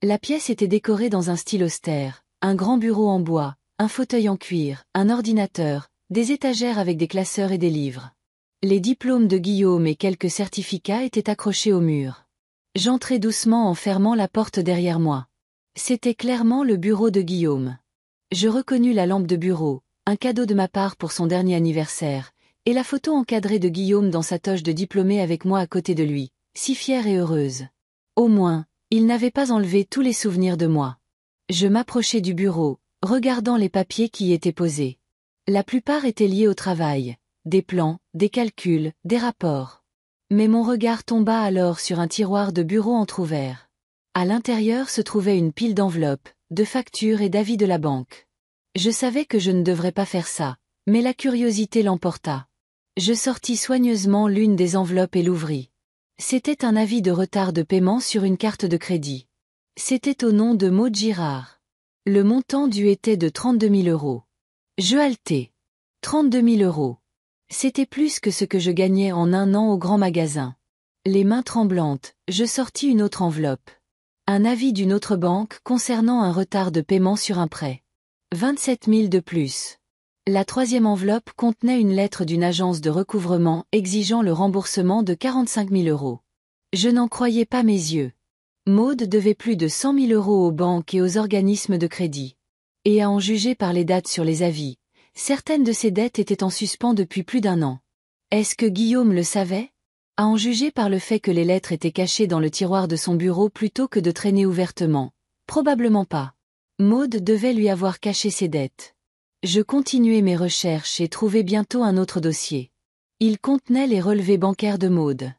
La pièce était décorée dans un style austère, un grand bureau en bois, un fauteuil en cuir, un ordinateur, des étagères avec des classeurs et des livres. Les diplômes de Guillaume et quelques certificats étaient accrochés au mur. J'entrai doucement en fermant la porte derrière moi. C'était clairement le bureau de Guillaume. Je reconnus la lampe de bureau, un cadeau de ma part pour son dernier anniversaire, et la photo encadrée de Guillaume dans sa toge de diplômé avec moi à côté de lui, si fière et heureuse. Au moins, il n'avait pas enlevé tous les souvenirs de moi. Je m'approchai du bureau, regardant les papiers qui y étaient posés. La plupart étaient liés au travail, des plans, des calculs, des rapports. Mais mon regard tomba alors sur un tiroir de bureau entrouvert. À l'intérieur se trouvait une pile d'enveloppes, de factures et d'avis de la banque. Je savais que je ne devrais pas faire ça, mais la curiosité l'emporta. Je sortis soigneusement l'une des enveloppes et l'ouvris. C'était un avis de retard de paiement sur une carte de crédit. C'était au nom de Maud Girard. Le montant dû était de 32 000 €. Je haletai. 32 000 €. C'était plus que ce que je gagnais en un an au grand magasin. Les mains tremblantes, je sortis une autre enveloppe. Un avis d'une autre banque concernant un retard de paiement sur un prêt. 27 000 de plus. La troisième enveloppe contenait une lettre d'une agence de recouvrement exigeant le remboursement de 45 000 €. Je n'en croyais pas mes yeux. Maud devait plus de 100 000 € aux banques et aux organismes de crédit. Et à en juger par les dates sur les avis, certaines de ces dettes étaient en suspens depuis plus d'un an. Est-ce que Guillaume le savait? À en juger par le fait que les lettres étaient cachées dans le tiroir de son bureau plutôt que de traîner ouvertement. Probablement pas. Maud devait lui avoir caché ses dettes. Je continuai mes recherches et trouvai bientôt un autre dossier. Il contenait les relevés bancaires de Maud.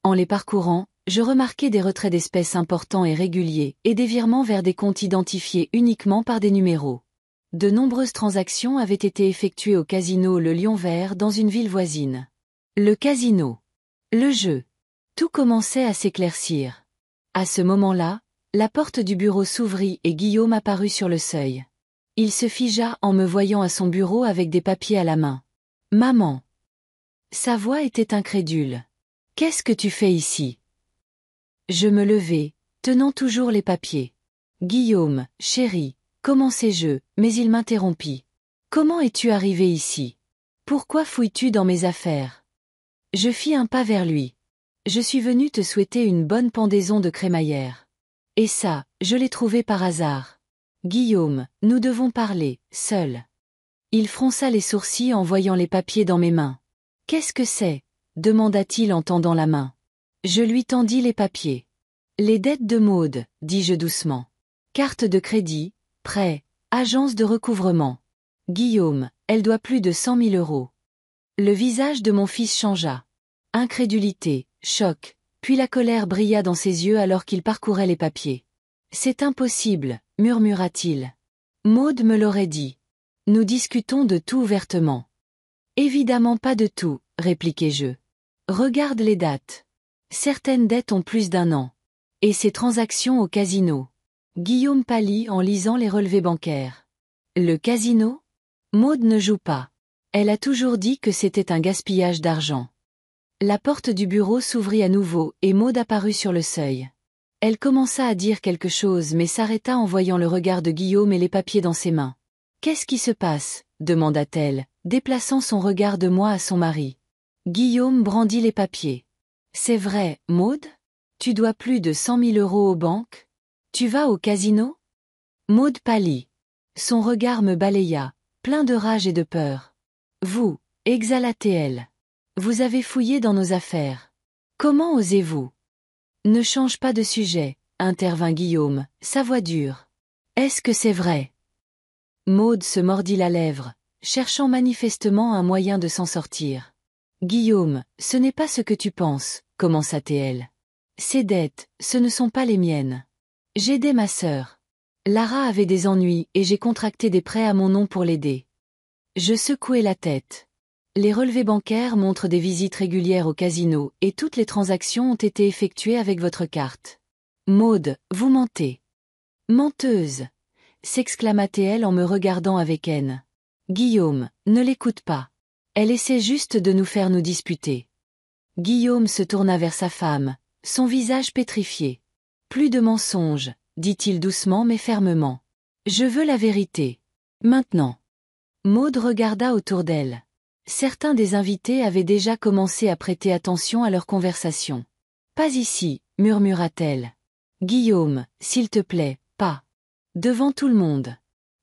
En les parcourant, je remarquai des retraits d'espèces importants et réguliers et des virements vers des comptes identifiés uniquement par des numéros. De nombreuses transactions avaient été effectuées au casino Le Lion Vert dans une ville voisine. Le casino. Le jeu. Tout commençait à s'éclaircir. À ce moment-là, la porte du bureau s'ouvrit et Guillaume apparut sur le seuil. Il se figea en me voyant à son bureau avec des papiers à la main. « Maman !» Sa voix était incrédule. « Qu'est-ce que tu fais ici ?» Je me levai, tenant toujours les papiers. « Guillaume, chéri, commençai-je, mais il m'interrompit. « Comment es-tu arrivé ici? Pourquoi fouilles-tu dans mes affaires ?» Je fis un pas vers lui. « Je suis venu te souhaiter une bonne pendaison de crémaillère. Et ça, je l'ai trouvé par hasard. Guillaume, nous devons parler, seuls. » Il fronça les sourcils en voyant les papiers dans mes mains. « Qu'est-ce que c'est ?» demanda-t-il en tendant la main. Je lui tendis les papiers. « Les dettes de Maud, dis-je doucement. Carte de crédit, prêt, agence de recouvrement. Guillaume, elle doit plus de 100 000 €. » Le visage de mon fils changea. Incrédulité, choc, puis la colère brilla dans ses yeux alors qu'il parcourait les papiers. « C'est impossible, » murmura-t-il. « Maud me l'aurait dit. Nous discutons de tout ouvertement. » Évidemment pas de tout, répliquai-je. Regarde les dates. Certaines dettes ont plus d'1 an. Et ces transactions au casino. Guillaume pâlit en lisant les relevés bancaires. Le casino? Maud ne joue pas. Elle a toujours dit que c'était un gaspillage d'argent. La porte du bureau s'ouvrit à nouveau et Maud apparut sur le seuil. Elle commença à dire quelque chose mais s'arrêta en voyant le regard de Guillaume et les papiers dans ses mains. « Qu'est-ce qui se passe ?» demanda-t-elle, déplaçant son regard de moi à son mari. Guillaume brandit les papiers. « C'est vrai, Maud? Tu dois plus de 100 000 € aux banques? Tu vas au casino ?» Maud pâlit. Son regard me balaya, plein de rage et de peur. « Vous, » exhala-t-elle. « Vous avez fouillé dans nos affaires. Comment osez-vous ?» Ne change pas de sujet, intervint Guillaume, sa voix dure. Est-ce que c'est vrai? Maud se mordit la lèvre, cherchant manifestement un moyen de s'en sortir. Guillaume, ce n'est pas ce que tu penses, commença-t-elle. Ces dettes, ce ne sont pas les miennes. J'aidais ma sœur. Lara avait des ennuis et j'ai contracté des prêts à mon nom pour l'aider. Je secouai la tête. Les relevés bancaires montrent des visites régulières au casino et toutes les transactions ont été effectuées avec votre carte. Maud, vous mentez. Menteuse, s'exclama-t-elle en me regardant avec haine. Guillaume, ne l'écoute pas. Elle essaie juste de nous faire nous disputer. Guillaume se tourna vers sa femme, son visage pétrifié. Plus de mensonges, dit-il doucement mais fermement. Je veux la vérité. Maintenant. Maud regarda autour d'elle. Certains des invités avaient déjà commencé à prêter attention à leur conversation. Pas ici, murmura-t-elle. Guillaume, s'il te plaît, pas. Devant tout le monde.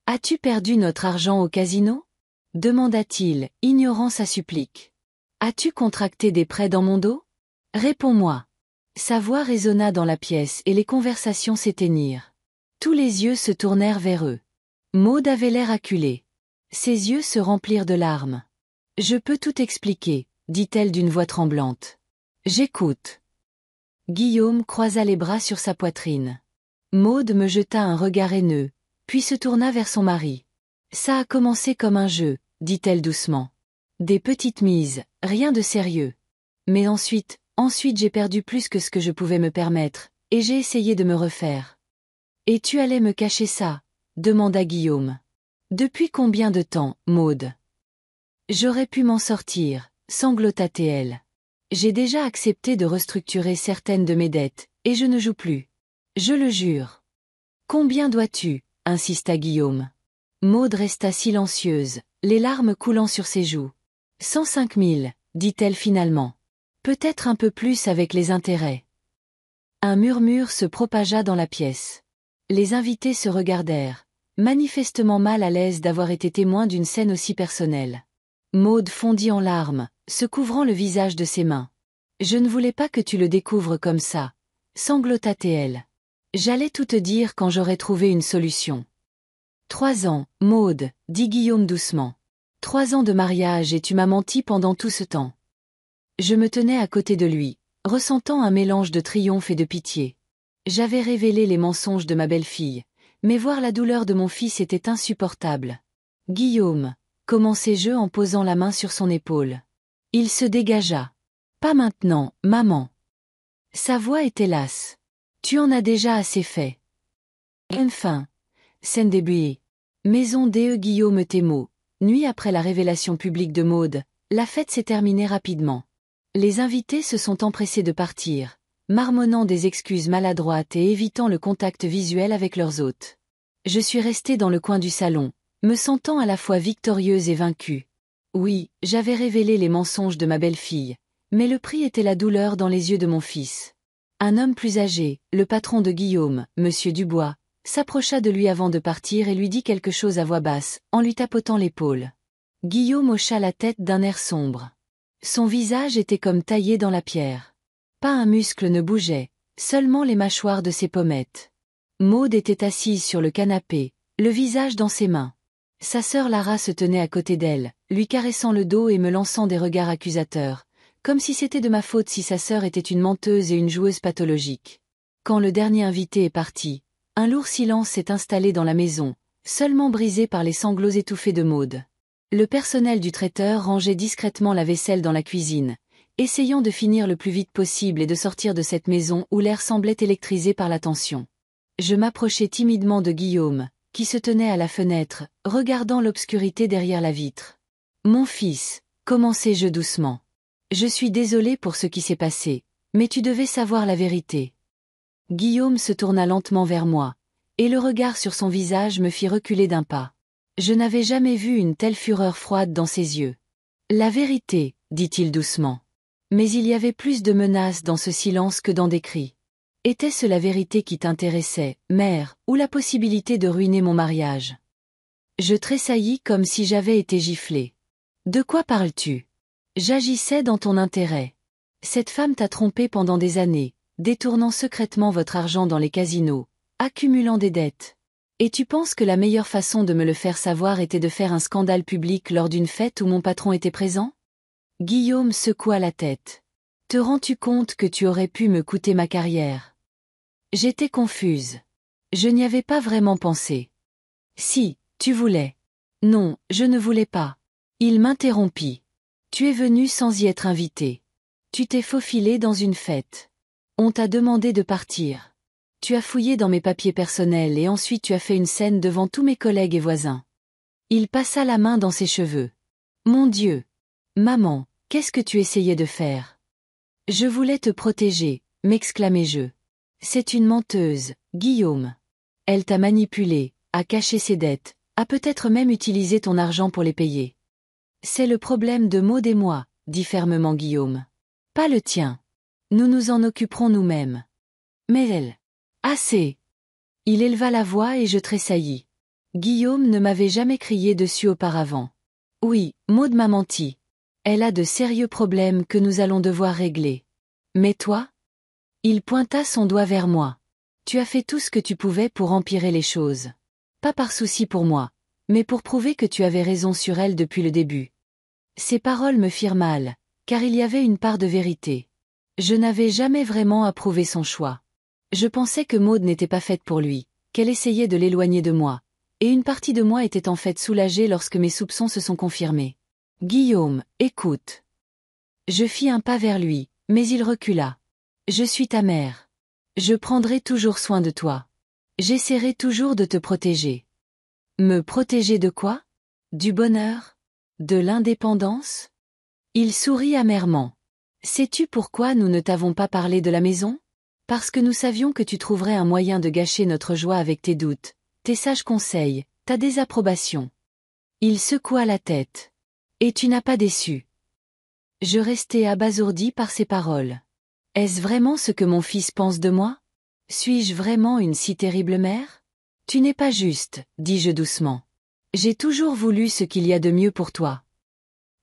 As-tu perdu notre argent au casino? Demanda-t-il, ignorant sa supplique. As-tu contracté des prêts dans mon dos? Réponds-moi. Sa voix résonna dans la pièce et les conversations s'éteignirent. Tous les yeux se tournèrent vers eux. Maud avait l'air acculée. Ses yeux se remplirent de larmes. Je peux tout expliquer, dit-elle d'une voix tremblante. J'écoute. Guillaume croisa les bras sur sa poitrine. Maud me jeta un regard haineux, puis se tourna vers son mari. Ça a commencé comme un jeu, dit-elle doucement. Des petites mises, rien de sérieux. Mais ensuite j'ai perdu plus que ce que je pouvais me permettre, et j'ai essayé de me refaire. Et tu allais me cacher ça? Demanda Guillaume. Depuis combien de temps, Maud? J'aurais pu m'en sortir, sanglota-t-elle. J'ai déjà accepté de restructurer certaines de mes dettes, et je ne joue plus. Je le jure. Combien dois-tu? Insista Guillaume. Maud resta silencieuse, les larmes coulant sur ses joues. 105 000, dit-elle finalement. Peut-être un peu plus avec les intérêts. Un murmure se propagea dans la pièce. Les invités se regardèrent, manifestement mal à l'aise d'avoir été témoins d'une scène aussi personnelle. Maud fondit en larmes, se couvrant le visage de ses mains. « Je ne voulais pas que tu le découvres comme ça, » sanglota-t-elle. « J'allais tout te dire quand j'aurais trouvé une solution. » 3 ans, Maud, dit Guillaume doucement. 3 ans de mariage et tu m'as menti pendant tout ce temps. Je me tenais à côté de lui, ressentant un mélange de triomphe et de pitié. J'avais révélé les mensonges de ma belle-fille, mais voir la douleur de mon fils était insupportable. Guillaume, commençai-je en posant la main sur son épaule. Il se dégagea. Pas maintenant, maman. Sa voix était lasse. Tu en as déjà assez fait. Enfin. Scène début. Maison de Guillaume Thémault. Nuit après la révélation publique de Maud, la fête s'est terminée rapidement. Les invités se sont empressés de partir, marmonnant des excuses maladroites et évitant le contact visuel avec leurs hôtes. Je suis restée dans le coin du salon, me sentant à la fois victorieuse et vaincue. Oui, j'avais révélé les mensonges de ma belle-fille, mais le prix était la douleur dans les yeux de mon fils. Un homme plus âgé, le patron de Guillaume, Monsieur Dubois, s'approcha de lui avant de partir et lui dit quelque chose à voix basse, en lui tapotant l'épaule. Guillaume hocha la tête d'un air sombre. Son visage était comme taillé dans la pierre. Pas un muscle ne bougeait, seulement les mâchoires de ses pommettes. Maud était assise sur le canapé, le visage dans ses mains. Sa sœur Lara se tenait à côté d'elle, lui caressant le dos et me lançant des regards accusateurs, comme si c'était de ma faute si sa sœur était une menteuse et une joueuse pathologique. Quand le dernier invité est parti, un lourd silence s'est installé dans la maison, seulement brisé par les sanglots étouffés de Maud. Le personnel du traiteur rangeait discrètement la vaisselle dans la cuisine, essayant de finir le plus vite possible et de sortir de cette maison où l'air semblait électrisé par la tension. Je m'approchai timidement de Guillaume, qui se tenait à la fenêtre, regardant l'obscurité derrière la vitre. « Mon fils, » commençai-je doucement. « Je suis désolé pour ce qui s'est passé, mais tu devais savoir la vérité. » Guillaume se tourna lentement vers moi, et le regard sur son visage me fit reculer d'un pas. Je n'avais jamais vu une telle fureur froide dans ses yeux. « La vérité, » dit-il doucement. Mais il y avait plus de menaces dans ce silence que dans des cris. Était-ce la vérité qui t'intéressait, mère, ou la possibilité de ruiner mon mariage? Je tressaillis comme si j'avais été giflé. De quoi parles-tu? J'agissais dans ton intérêt. Cette femme t'a trompé pendant des années, détournant secrètement votre argent dans les casinos, accumulant des dettes. Et tu penses que la meilleure façon de me le faire savoir était de faire un scandale public lors d'une fête où mon patron était présent? Guillaume secoua la tête. Te rends-tu compte que tu aurais pu me coûter ma carrière? J'étais confuse. Je n'y avais pas vraiment pensé. Si, tu voulais. Non, je ne voulais pas. Il m'interrompit. Tu es venu sans y être invité. Tu t'es faufilé dans une fête. On t'a demandé de partir. Tu as fouillé dans mes papiers personnels et ensuite tu as fait une scène devant tous mes collègues et voisins. Il passa la main dans ses cheveux. Mon Dieu! Maman, qu'est-ce que tu essayais de faire? Je voulais te protéger, m'exclamai-je. C'est une menteuse, Guillaume. Elle t'a manipulé, a caché ses dettes, a peut-être même utilisé ton argent pour les payer. C'est le problème de Maud et moi, dit fermement Guillaume. Pas le tien. Nous nous en occuperons nous-mêmes. Mais elle. Assez. Il éleva la voix et je tressaillis. Guillaume ne m'avait jamais crié dessus auparavant. Oui, Maud m'a menti. Elle a de sérieux problèmes que nous allons devoir régler. Mais toi? Il pointa son doigt vers moi. Tu as fait tout ce que tu pouvais pour empirer les choses. Pas par souci pour moi, mais pour prouver que tu avais raison sur elle depuis le début. Ces paroles me firent mal, car il y avait une part de vérité. Je n'avais jamais vraiment approuvé son choix. Je pensais que Maud n'était pas faite pour lui, qu'elle essayait de l'éloigner de moi, et une partie de moi était en fait soulagée lorsque mes soupçons se sont confirmés. Guillaume, écoute. Je fis un pas vers lui, mais il recula. Je suis ta mère. Je prendrai toujours soin de toi. J'essaierai toujours de te protéger. Me protéger de quoi? Du bonheur? De l'indépendance? Il sourit amèrement. Sais-tu pourquoi nous ne t'avons pas parlé de la maison? Parce que nous savions que tu trouverais un moyen de gâcher notre joie avec tes doutes, tes sages conseils, ta désapprobation. Il secoua la tête. Et tu n'as pas déçu. Je restai abasourdi par ces paroles. Est-ce vraiment ce que mon fils pense de moi? Suis-je vraiment une si terrible mère? Tu n'es pas juste, dis-je doucement. J'ai toujours voulu ce qu'il y a de mieux pour toi.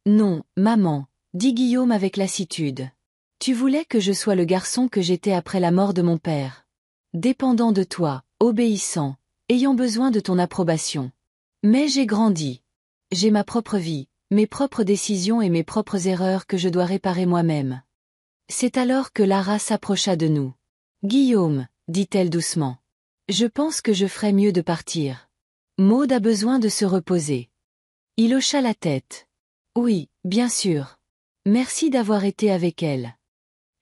Non, maman, dit Guillaume avec lassitude. Tu voulais que je sois le garçon que j'étais après la mort de mon père. Dépendant de toi, obéissant, ayant besoin de ton approbation. Mais j'ai grandi. J'ai ma propre vie, mes propres décisions et mes propres erreurs que je dois réparer moi-même. C'est alors que Lara s'approcha de nous. Guillaume, dit-elle doucement. Je pense que je ferais mieux de partir. Maud a besoin de se reposer. Il hocha la tête. Oui, bien sûr. Merci d'avoir été avec elle.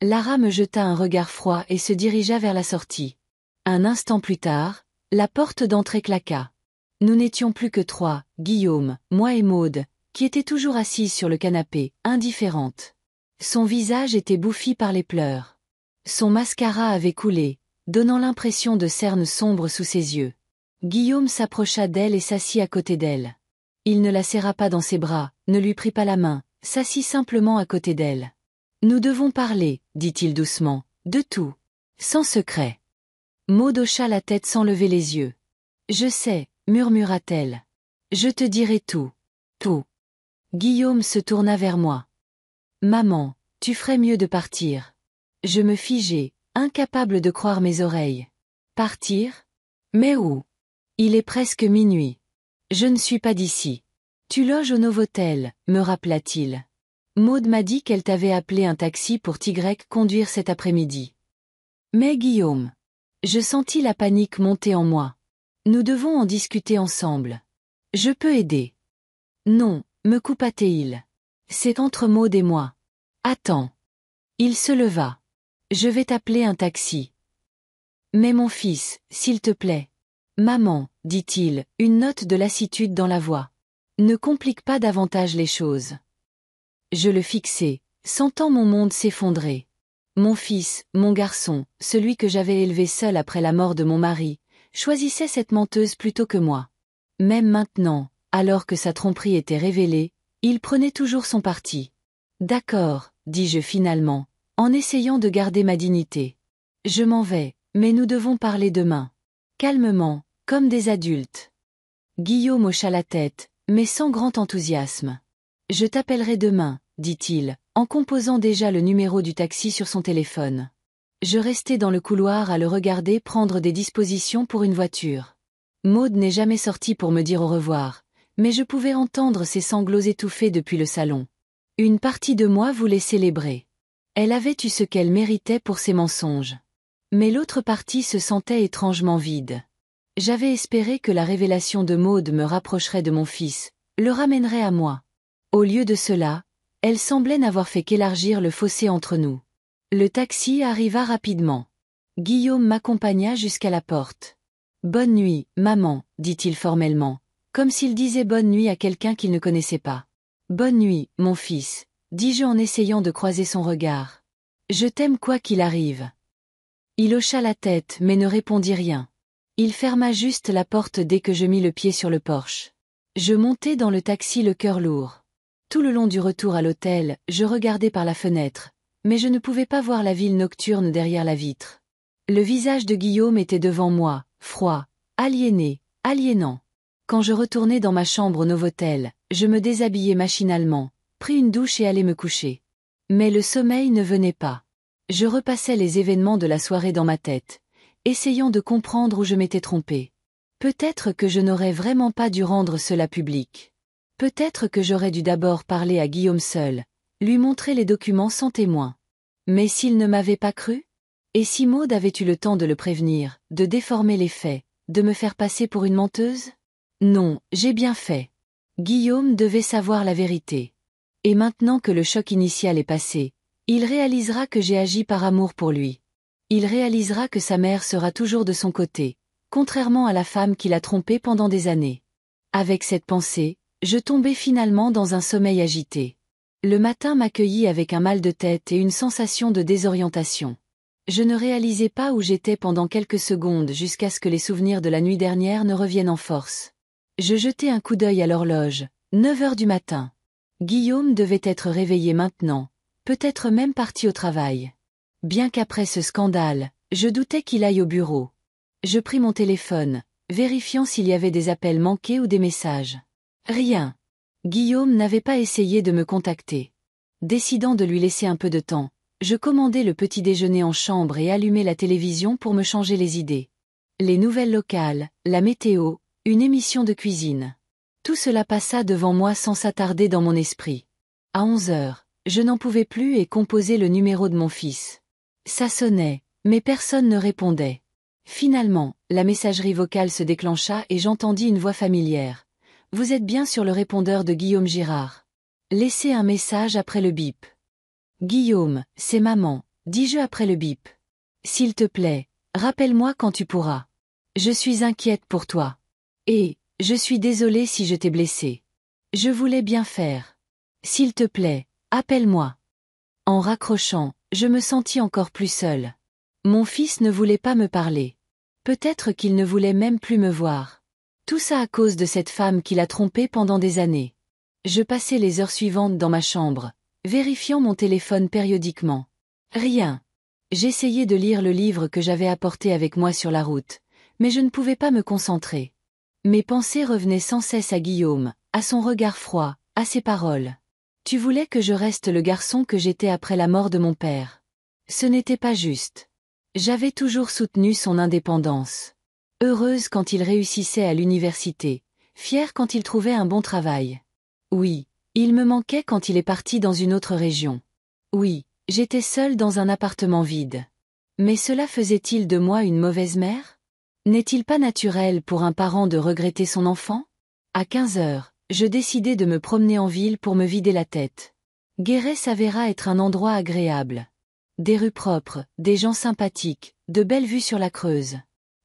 Lara me jeta un regard froid et se dirigea vers la sortie. Un instant plus tard, la porte d'entrée claqua. Nous n'étions plus que trois, Guillaume, moi et Maud, qui était toujours assise sur le canapé, indifférente. Son visage était bouffi par les pleurs. Son mascara avait coulé, donnant l'impression de cernes sombres sous ses yeux. Guillaume s'approcha d'elle et s'assit à côté d'elle. Il ne la serra pas dans ses bras, ne lui prit pas la main, s'assit simplement à côté d'elle. « Nous devons parler, dit-il doucement, de tout. Sans secret. » Maud hocha la tête sans lever les yeux. « Je sais, » murmura-t-elle. « Je te dirai tout. Tout. » Guillaume se tourna vers moi. « Maman, tu ferais mieux de partir. » Je me figeai, incapable de croire mes oreilles. « Partir? Mais où? Il est presque minuit. Je ne suis pas d'ici. Tu loges au Novotel, me rappela-t-il. Maud m'a dit qu'elle t'avait appelé un taxi pour conduire cet après-midi. Mais Guillaume. Je sentis la panique monter en moi. Nous devons en discuter ensemble. Je peux aider. Non, me coupa-t-il. C'est entre Maud et moi. Attends. Il se leva. Je vais t'appeler un taxi. Mais mon fils, s'il te plaît. Maman, dit-il, une note de lassitude dans la voix. Ne complique pas davantage les choses. Je le fixai, sentant mon monde s'effondrer. Mon fils, mon garçon, celui que j'avais élevé seul après la mort de mon mari, choisissait cette menteuse plutôt que moi. Même maintenant, alors que sa tromperie était révélée, il prenait toujours son parti. D'accord, dis-je finalement, en essayant de garder ma dignité. Je m'en vais, mais nous devons parler demain. Calmement, comme des adultes. Guillaume hocha la tête, mais sans grand enthousiasme. Je t'appellerai demain, dit-il, en composant déjà le numéro du taxi sur son téléphone. Je restai dans le couloir à le regarder prendre des dispositions pour une voiture. Maud n'est jamais sortie pour me dire au revoir, mais je pouvais entendre ses sanglots étouffés depuis le salon. Une partie de moi voulait célébrer. Elle avait eu ce qu'elle méritait pour ses mensonges. Mais l'autre partie se sentait étrangement vide. J'avais espéré que la révélation de Maud me rapprocherait de mon fils, le ramènerait à moi. Au lieu de cela, elle semblait n'avoir fait qu'élargir le fossé entre nous. Le taxi arriva rapidement. Guillaume m'accompagna jusqu'à la porte. « Bonne nuit, maman, dit-il formellement, comme s'il disait bonne nuit à quelqu'un qu'il ne connaissait pas. « Bonne nuit, mon fils, dis-je en essayant de croiser son regard. Je t'aime quoi qu'il arrive. » Il hocha la tête mais ne répondit rien. Il ferma juste la porte dès que je mis le pied sur le porche. Je montai dans le taxi le cœur lourd. Tout le long du retour à l'hôtel, je regardais par la fenêtre, mais je ne pouvais pas voir la ville nocturne derrière la vitre. Le visage de Guillaume était devant moi, froid, aliéné, aliénant. Quand je retournai dans ma chambre au Novotel, je me déshabillai machinalement, pris une douche et allai me coucher. Mais le sommeil ne venait pas. Je repassais les événements de la soirée dans ma tête, essayant de comprendre où je m'étais trompé. Peut-être que je n'aurais vraiment pas dû rendre cela public. Peut-être que j'aurais dû d'abord parler à Guillaume seul, lui montrer les documents sans témoin. Mais s'il ne m'avait pas cru? Et si Maud avait eu le temps de le prévenir, de déformer les faits, de me faire passer pour une menteuse? Non, j'ai bien fait. Guillaume devait savoir la vérité. Et maintenant que le choc initial est passé, il réalisera que j'ai agi par amour pour lui. Il réalisera que sa mère sera toujours de son côté, contrairement à la femme qui l'a trompé pendant des années. Avec cette pensée, je tombai finalement dans un sommeil agité. Le matin m'accueillit avec un mal de tête et une sensation de désorientation. Je ne réalisais pas où j'étais pendant quelques secondes jusqu'à ce que les souvenirs de la nuit dernière ne reviennent en force. Je jetai un coup d'œil à l'horloge, 9 heures du matin. Guillaume devait être réveillé maintenant, peut-être même parti au travail. Bien qu'après ce scandale, je doutais qu'il aille au bureau. Je pris mon téléphone, vérifiant s'il y avait des appels manqués ou des messages. Rien. Guillaume n'avait pas essayé de me contacter. Décidant de lui laisser un peu de temps, je commandai le petit déjeuner en chambre et allumai la télévision pour me changer les idées. Les nouvelles locales, la météo, une émission de cuisine. Tout cela passa devant moi sans s'attarder dans mon esprit. À 11 heures, je n'en pouvais plus et composai le numéro de mon fils. Ça sonnait, mais personne ne répondait. Finalement, la messagerie vocale se déclencha et j'entendis une voix familière. « Vous êtes bien sur le répondeur de Guillaume Girard. Laissez un message après le bip. »« Guillaume, c'est maman, dis-je après le bip. S'il te plaît, rappelle-moi quand tu pourras. Je suis inquiète pour toi. Et, je suis désolée si je t'ai blessé. Je voulais bien faire. S'il te plaît, appelle-moi. » En raccrochant, je me sentis encore plus seule. Mon fils ne voulait pas me parler. Peut-être qu'il ne voulait même plus me voir. Tout ça à cause de cette femme qui l'a trompé pendant des années. Je passai les heures suivantes dans ma chambre, vérifiant mon téléphone périodiquement. Rien. J'essayais de lire le livre que j'avais apporté avec moi sur la route, mais je ne pouvais pas me concentrer. Mes pensées revenaient sans cesse à Guillaume, à son regard froid, à ses paroles. Tu voulais que je reste le garçon que j'étais après la mort de mon père. Ce n'était pas juste. J'avais toujours soutenu son indépendance. Heureuse quand il réussissait à l'université, fière quand il trouvait un bon travail. Oui, il me manquait quand il est parti dans une autre région. Oui, j'étais seule dans un appartement vide. Mais cela faisait-il de moi une mauvaise mère? N'est-il pas naturel pour un parent de regretter son enfant? À 15 heures, je décidai de me promener en ville pour me vider la tête. Guéret s'avéra être un endroit agréable. Des rues propres, des gens sympathiques, de belles vues sur la Creuse.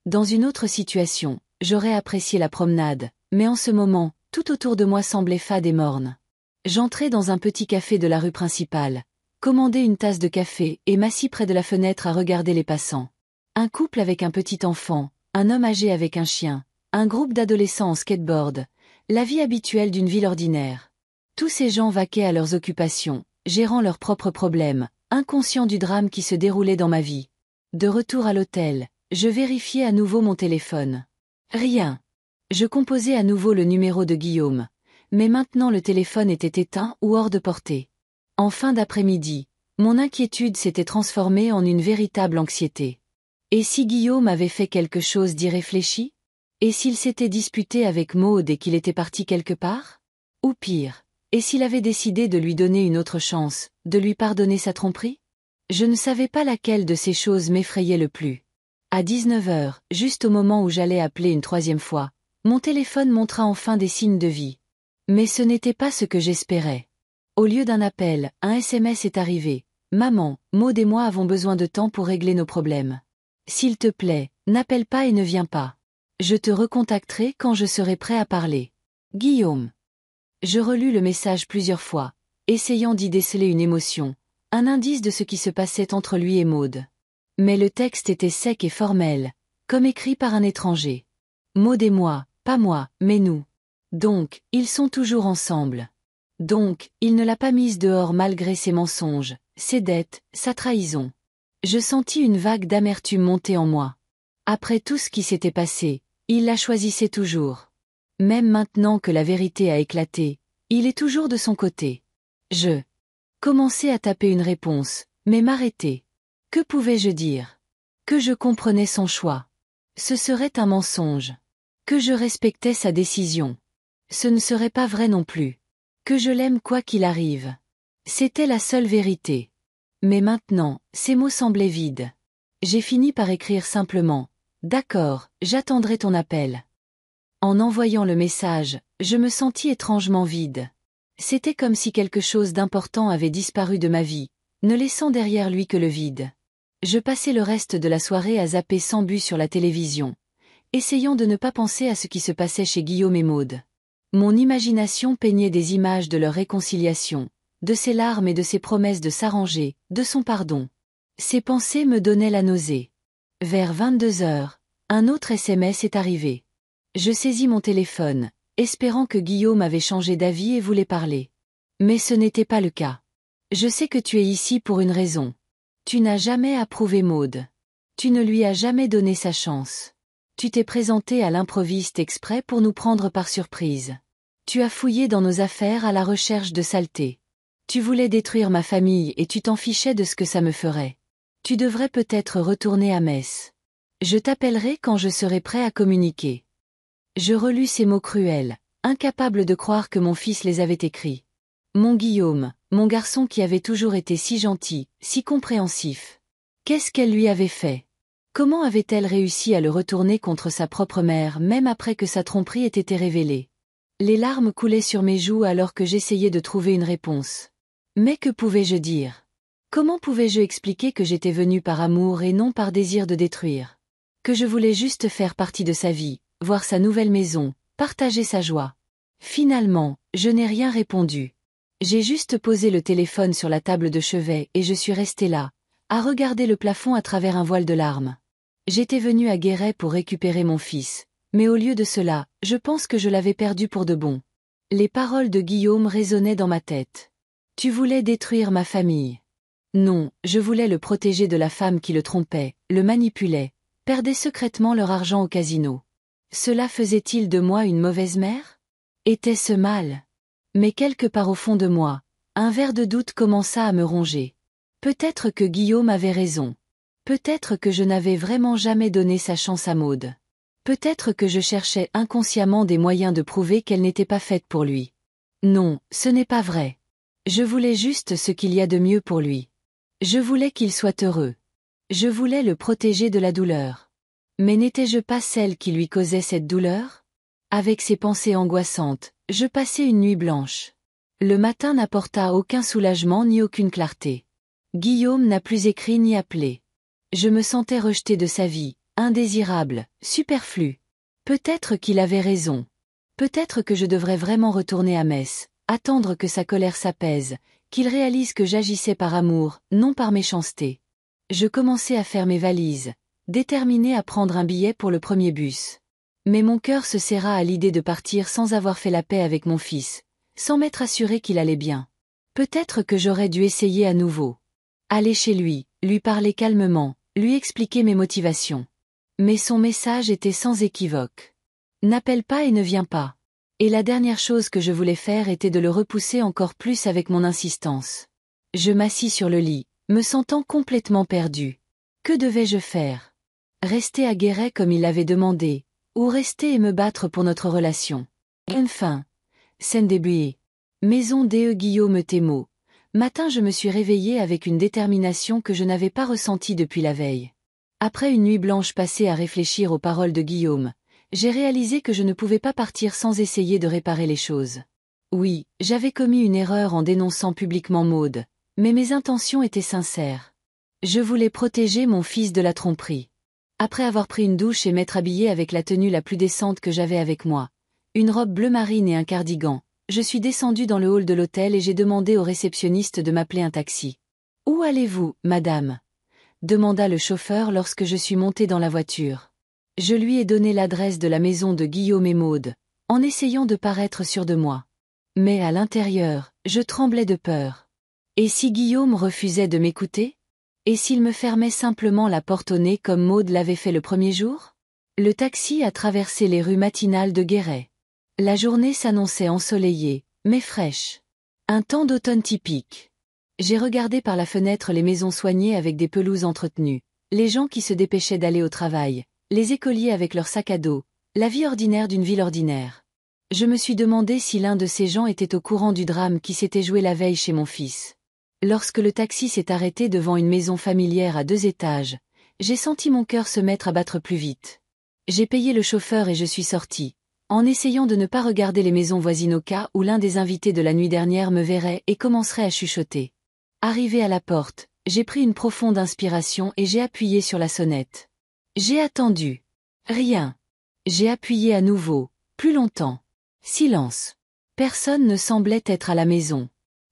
Dans une autre situation, j'aurais apprécié la promenade, mais en ce moment, tout autour de moi semblait fade et morne. J'entrai dans un petit café de la rue principale, commandai une tasse de café et m'assis près de la fenêtre à regarder les passants. Un couple avec un petit enfant, un homme âgé avec un chien, un groupe d'adolescents en skateboard, la vie habituelle d'une ville ordinaire. Tous ces gens vaquaient à leurs occupations, gérant leurs propres problèmes, inconscients du drame qui se déroulait dans ma vie. De retour à l'hôtel, je vérifiai à nouveau mon téléphone. Rien. Je composai à nouveau le numéro de Guillaume, mais maintenant le téléphone était éteint ou hors de portée. En fin d'après-midi, mon inquiétude s'était transformée en une véritable anxiété. Et si Guillaume avait fait quelque chose d'irréfléchi? Et s'il s'était disputé avec Maud et qu'il était parti quelque part? Ou pire, et s'il avait décidé de lui donner une autre chance, de lui pardonner sa tromperie? Je ne savais pas laquelle de ces choses m'effrayait le plus. À 19h, juste au moment où j'allais appeler une troisième fois, mon téléphone montra enfin des signes de vie. Mais ce n'était pas ce que j'espérais. Au lieu d'un appel, un SMS est arrivé. Maman, Maud et moi avons besoin de temps pour régler nos problèmes. S'il te plaît, n'appelle pas et ne viens pas. Je te recontacterai quand je serai prêt à parler. Guillaume. Je relus le message plusieurs fois, essayant d'y déceler une émotion, un indice de ce qui se passait entre lui et Maud. Mais le texte était sec et formel, comme écrit par un étranger. Maud et moi, pas moi, mais nous. Donc, ils sont toujours ensemble. Donc, il ne l'a pas mise dehors malgré ses mensonges, ses dettes, sa trahison. Je sentis une vague d'amertume monter en moi. Après tout ce qui s'était passé, il la choisissait toujours. Même maintenant que la vérité a éclaté, il est toujours de son côté. Je commençais à taper une réponse, mais m'arrêter. Que pouvais-je dire? Que je comprenais son choix. Ce serait un mensonge. Que je respectais sa décision. Ce ne serait pas vrai non plus. Que je l'aime quoi qu'il arrive. C'était la seule vérité. Mais maintenant, ces mots semblaient vides. J'ai fini par écrire simplement. D'accord, j'attendrai ton appel. En envoyant le message, je me sentis étrangement vide. C'était comme si quelque chose d'important avait disparu de ma vie, ne laissant derrière lui que le vide. Je passai le reste de la soirée à zapper sans but sur la télévision, essayant de ne pas penser à ce qui se passait chez Guillaume et Maud. Mon imagination peignait des images de leur réconciliation, de ses larmes et de ses promesses de s'arranger, de son pardon. Ces pensées me donnaient la nausée. Vers 22h, un autre SMS est arrivé. Je saisis mon téléphone, espérant que Guillaume avait changé d'avis et voulait parler. Mais ce n'était pas le cas. Je sais que tu es ici pour une raison. Tu n'as jamais approuvé Maud. Tu ne lui as jamais donné sa chance. Tu t'es présenté à l'improviste exprès pour nous prendre par surprise. Tu as fouillé dans nos affaires à la recherche de saleté. Tu voulais détruire ma famille et tu t'en fichais de ce que ça me ferait. Tu devrais peut-être retourner à Metz. Je t'appellerai quand je serai prêt à communiquer. Je relus ces mots cruels, incapable de croire que mon fils les avait écrits. Mon Guillaume, mon garçon qui avait toujours été si gentil, si compréhensif. Qu'est-ce qu'elle lui avait fait? Comment avait-elle réussi à le retourner contre sa propre mère même après que sa tromperie ait été révélée? Les larmes coulaient sur mes joues alors que j'essayais de trouver une réponse. Mais que pouvais-je dire? Comment pouvais-je expliquer que j'étais venue par amour et non par désir de détruire? Que je voulais juste faire partie de sa vie, voir sa nouvelle maison, partager sa joie. Finalement, je n'ai rien répondu. J'ai juste posé le téléphone sur la table de chevet et je suis restée là, à regarder le plafond à travers un voile de larmes. J'étais venue à Guéret pour récupérer mon fils, mais au lieu de cela, je pense que je l'avais perdu pour de bon. Les paroles de Guillaume résonnaient dans ma tête. Tu voulais détruire ma famille. Non, je voulais le protéger de la femme qui le trompait, le manipulait, perdait secrètement leur argent au casino. Cela faisait-il de moi une mauvaise mère? Était-ce mal? Mais quelque part au fond de moi, un ver de doute commença à me ronger. Peut-être que Guillaume avait raison. Peut-être que je n'avais vraiment jamais donné sa chance à Maud. Peut-être que je cherchais inconsciemment des moyens de prouver qu'elle n'était pas faite pour lui. Non, ce n'est pas vrai. Je voulais juste ce qu'il y a de mieux pour lui. Je voulais qu'il soit heureux. Je voulais le protéger de la douleur. Mais n'étais-je pas celle qui lui causait cette douleur? Avec ses pensées angoissantes, Je passai une nuit blanche. Le matin n'apporta aucun soulagement ni aucune clarté. Guillaume n'a plus écrit ni appelé. Je me sentais rejeté de sa vie, indésirable, superflu. Peut-être qu'il avait raison. Peut-être que je devrais vraiment retourner à Metz, attendre que sa colère s'apaise, qu'il réalise que j'agissais par amour, non par méchanceté. Je commençai à faire mes valises, déterminé à prendre un billet pour le premier bus. Mais mon cœur se serra à l'idée de partir sans avoir fait la paix avec mon fils, sans m'être assuré qu'il allait bien. Peut-être que j'aurais dû essayer à nouveau. Aller chez lui parler calmement, lui expliquer mes motivations. Mais son message était sans équivoque. N'appelle pas et ne viens pas. Et la dernière chose que je voulais faire était de le repousser encore plus avec mon insistance. Je m'assis sur le lit, me sentant complètement perdu. Que devais-je faire? Rester à Guéret comme il l'avait demandé, ou rester et me battre pour notre relation? Enfin, Saint-Débué. Maison de Guillaume Thémault. Matin je me suis réveillé avec une détermination que je n'avais pas ressentie depuis la veille. Après une nuit blanche passée à réfléchir aux paroles de Guillaume, j'ai réalisé que je ne pouvais pas partir sans essayer de réparer les choses. Oui, j'avais commis une erreur en dénonçant publiquement Maude, mais mes intentions étaient sincères. Je voulais protéger mon fils de la tromperie. Après avoir pris une douche et m'être habillé avec la tenue la plus décente que j'avais avec moi, une robe bleu marine et un cardigan, je suis descendu dans le hall de l'hôtel et j'ai demandé au réceptionniste de m'appeler un taxi. « Où allez-vous, madame ?» demanda le chauffeur lorsque je suis monté dans la voiture. Je lui ai donné l'adresse de la maison de Guillaume et Maude, en essayant de paraître sûr de moi. Mais à l'intérieur, je tremblais de peur. Et si Guillaume refusait de m'écouter? Et s'il me fermait simplement la porte au nez comme Maude l'avait fait le premier jour? Le taxi a traversé les rues matinales de Guéret. La journée s'annonçait ensoleillée, mais fraîche. Un temps d'automne typique. J'ai regardé par la fenêtre les maisons soignées avec des pelouses entretenues, les gens qui se dépêchaient d'aller au travail, les écoliers avec leurs sacs à dos, la vie ordinaire d'une ville ordinaire. Je me suis demandé si l'un de ces gens était au courant du drame qui s'était joué la veille chez mon fils. Lorsque le taxi s'est arrêté devant une maison familière à 2 étages, j'ai senti mon cœur se mettre à battre plus vite. J'ai payé le chauffeur et je suis sorti, en essayant de ne pas regarder les maisons voisines au cas où l'un des invités de la nuit dernière me verrait et commencerait à chuchoter. Arrivé à la porte, j'ai pris une profonde inspiration et j'ai appuyé sur la sonnette. J'ai attendu. Rien. J'ai appuyé à nouveau, plus longtemps. Silence. Personne ne semblait être à la maison.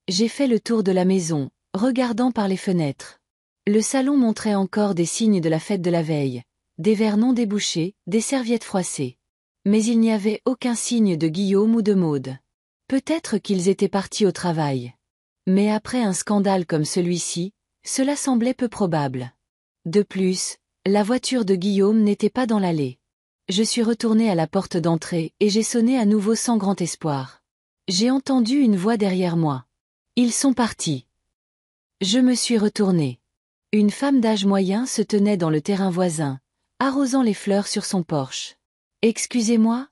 J'ai fait le tour de la maison, regardant par les fenêtres. Le salon montrait encore des signes de la fête de la veille, des verres non débouchés, des serviettes froissées. Mais il n'y avait aucun signe de Guillaume ou de Maude. Peut-être qu'ils étaient partis au travail. Mais après un scandale comme celui-ci, cela semblait peu probable. De plus, la voiture de Guillaume n'était pas dans l'allée. Je suis retourné à la porte d'entrée et j'ai sonné à nouveau sans grand espoir. J'ai entendu une voix derrière moi. Ils sont partis. Je me suis retourné. Une femme d'âge moyen se tenait dans le terrain voisin, arrosant les fleurs sur son porche. « Excusez-moi »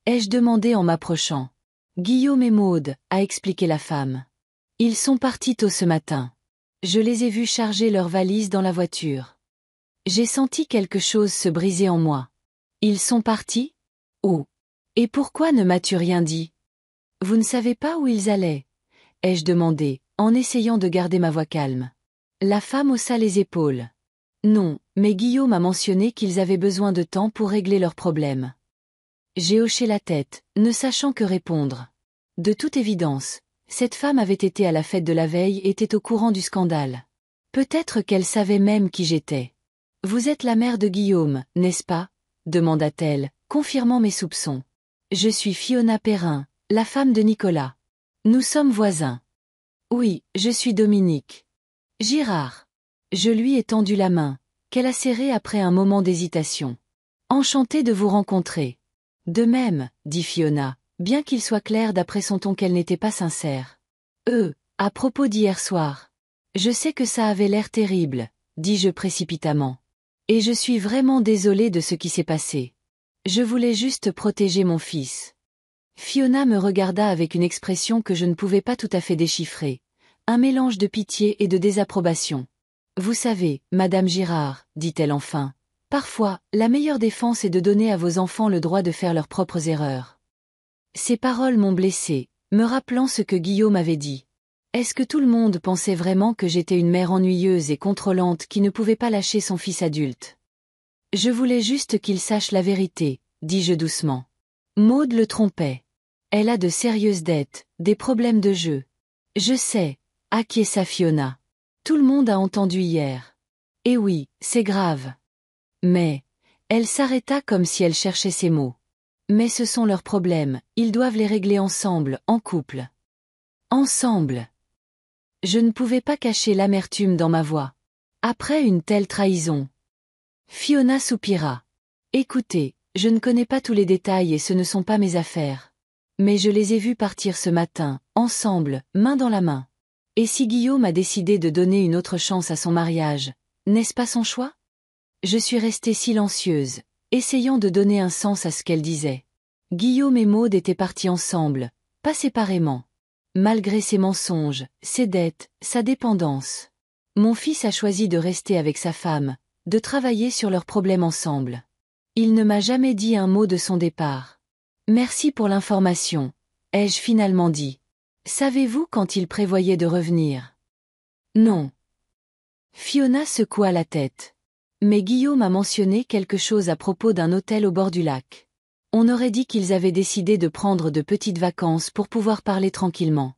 ai-je demandé en m'approchant. « Guillaume et Maude » a expliqué la femme. « Ils sont partis tôt ce matin. Je les ai vus charger leurs valises dans la voiture. J'ai senti quelque chose se briser en moi. Ils sont partis? Où? Et pourquoi ne m'as-tu rien dit? Vous ne savez pas où ils allaient? Ai-je demandé, en essayant de garder ma voix calme. La femme haussa les épaules. Non, mais Guillaume a mentionné qu'ils avaient besoin de temps pour régler leurs problèmes. J'ai hoché la tête, ne sachant que répondre. De toute évidence, cette femme avait été à la fête de la veille et était au courant du scandale. Peut-être qu'elle savait même qui j'étais. Vous êtes la mère de Guillaume, n'est-ce pas? Demanda-t-elle, confirmant mes soupçons. Je suis Fiona Perrin, la femme de Nicolas. Nous sommes voisins. Oui, je suis Dominique. Girard. Je lui ai tendu la main, qu'elle a serrée après un moment d'hésitation. Enchantée de vous rencontrer. De même, dit Fiona, bien qu'il soit clair d'après son ton qu'elle n'était pas sincère. À propos d'hier soir. Je sais que ça avait l'air terrible, dis-je précipitamment. Et je suis vraiment désolée de ce qui s'est passé. Je voulais juste protéger mon fils. Fiona me regarda avec une expression que je ne pouvais pas tout à fait déchiffrer, un mélange de pitié et de désapprobation. Vous savez, Madame Girard, dit-elle enfin, parfois, la meilleure défense est de donner à vos enfants le droit de faire leurs propres erreurs. Ces paroles m'ont blessée, me rappelant ce que Guillaume avait dit. Est-ce que tout le monde pensait vraiment que j'étais une mère ennuyeuse et contrôlante qui ne pouvait pas lâcher son fils adulte? Je voulais juste qu'il sache la vérité, dis-je doucement. Maud le trompait. Elle a de sérieuses dettes, des problèmes de jeu. Je sais, acquiesça Fiona. Tout le monde a entendu hier. Eh oui, c'est grave. Mais, elle s'arrêta comme si elle cherchait ses mots. Mais ce sont leurs problèmes, ils doivent les régler ensemble, en couple. Ensemble. Je ne pouvais pas cacher l'amertume dans ma voix. Après une telle trahison. Fiona soupira. Écoutez, je ne connais pas tous les détails et ce ne sont pas mes affaires. Mais je les ai vus partir ce matin, ensemble, main dans la main. Et si Guillaume a décidé de donner une autre chance à son mariage, n'est-ce pas son choix? Je suis restée silencieuse, essayant de donner un sens à ce qu'elle disait. Guillaume et Maud étaient partis ensemble, pas séparément. Malgré ses mensonges, ses dettes, sa dépendance. Mon fils a choisi de rester avec sa femme, de travailler sur leurs problèmes ensemble. Il ne m'a jamais dit un mot de son départ. Merci pour l'information, ai-je finalement dit. Savez-vous quand il prévoyait de revenir? Non. Fiona secoua la tête. Mais Guillaume a mentionné quelque chose à propos d'un hôtel au bord du lac. On aurait dit qu'ils avaient décidé de prendre de petites vacances pour pouvoir parler tranquillement.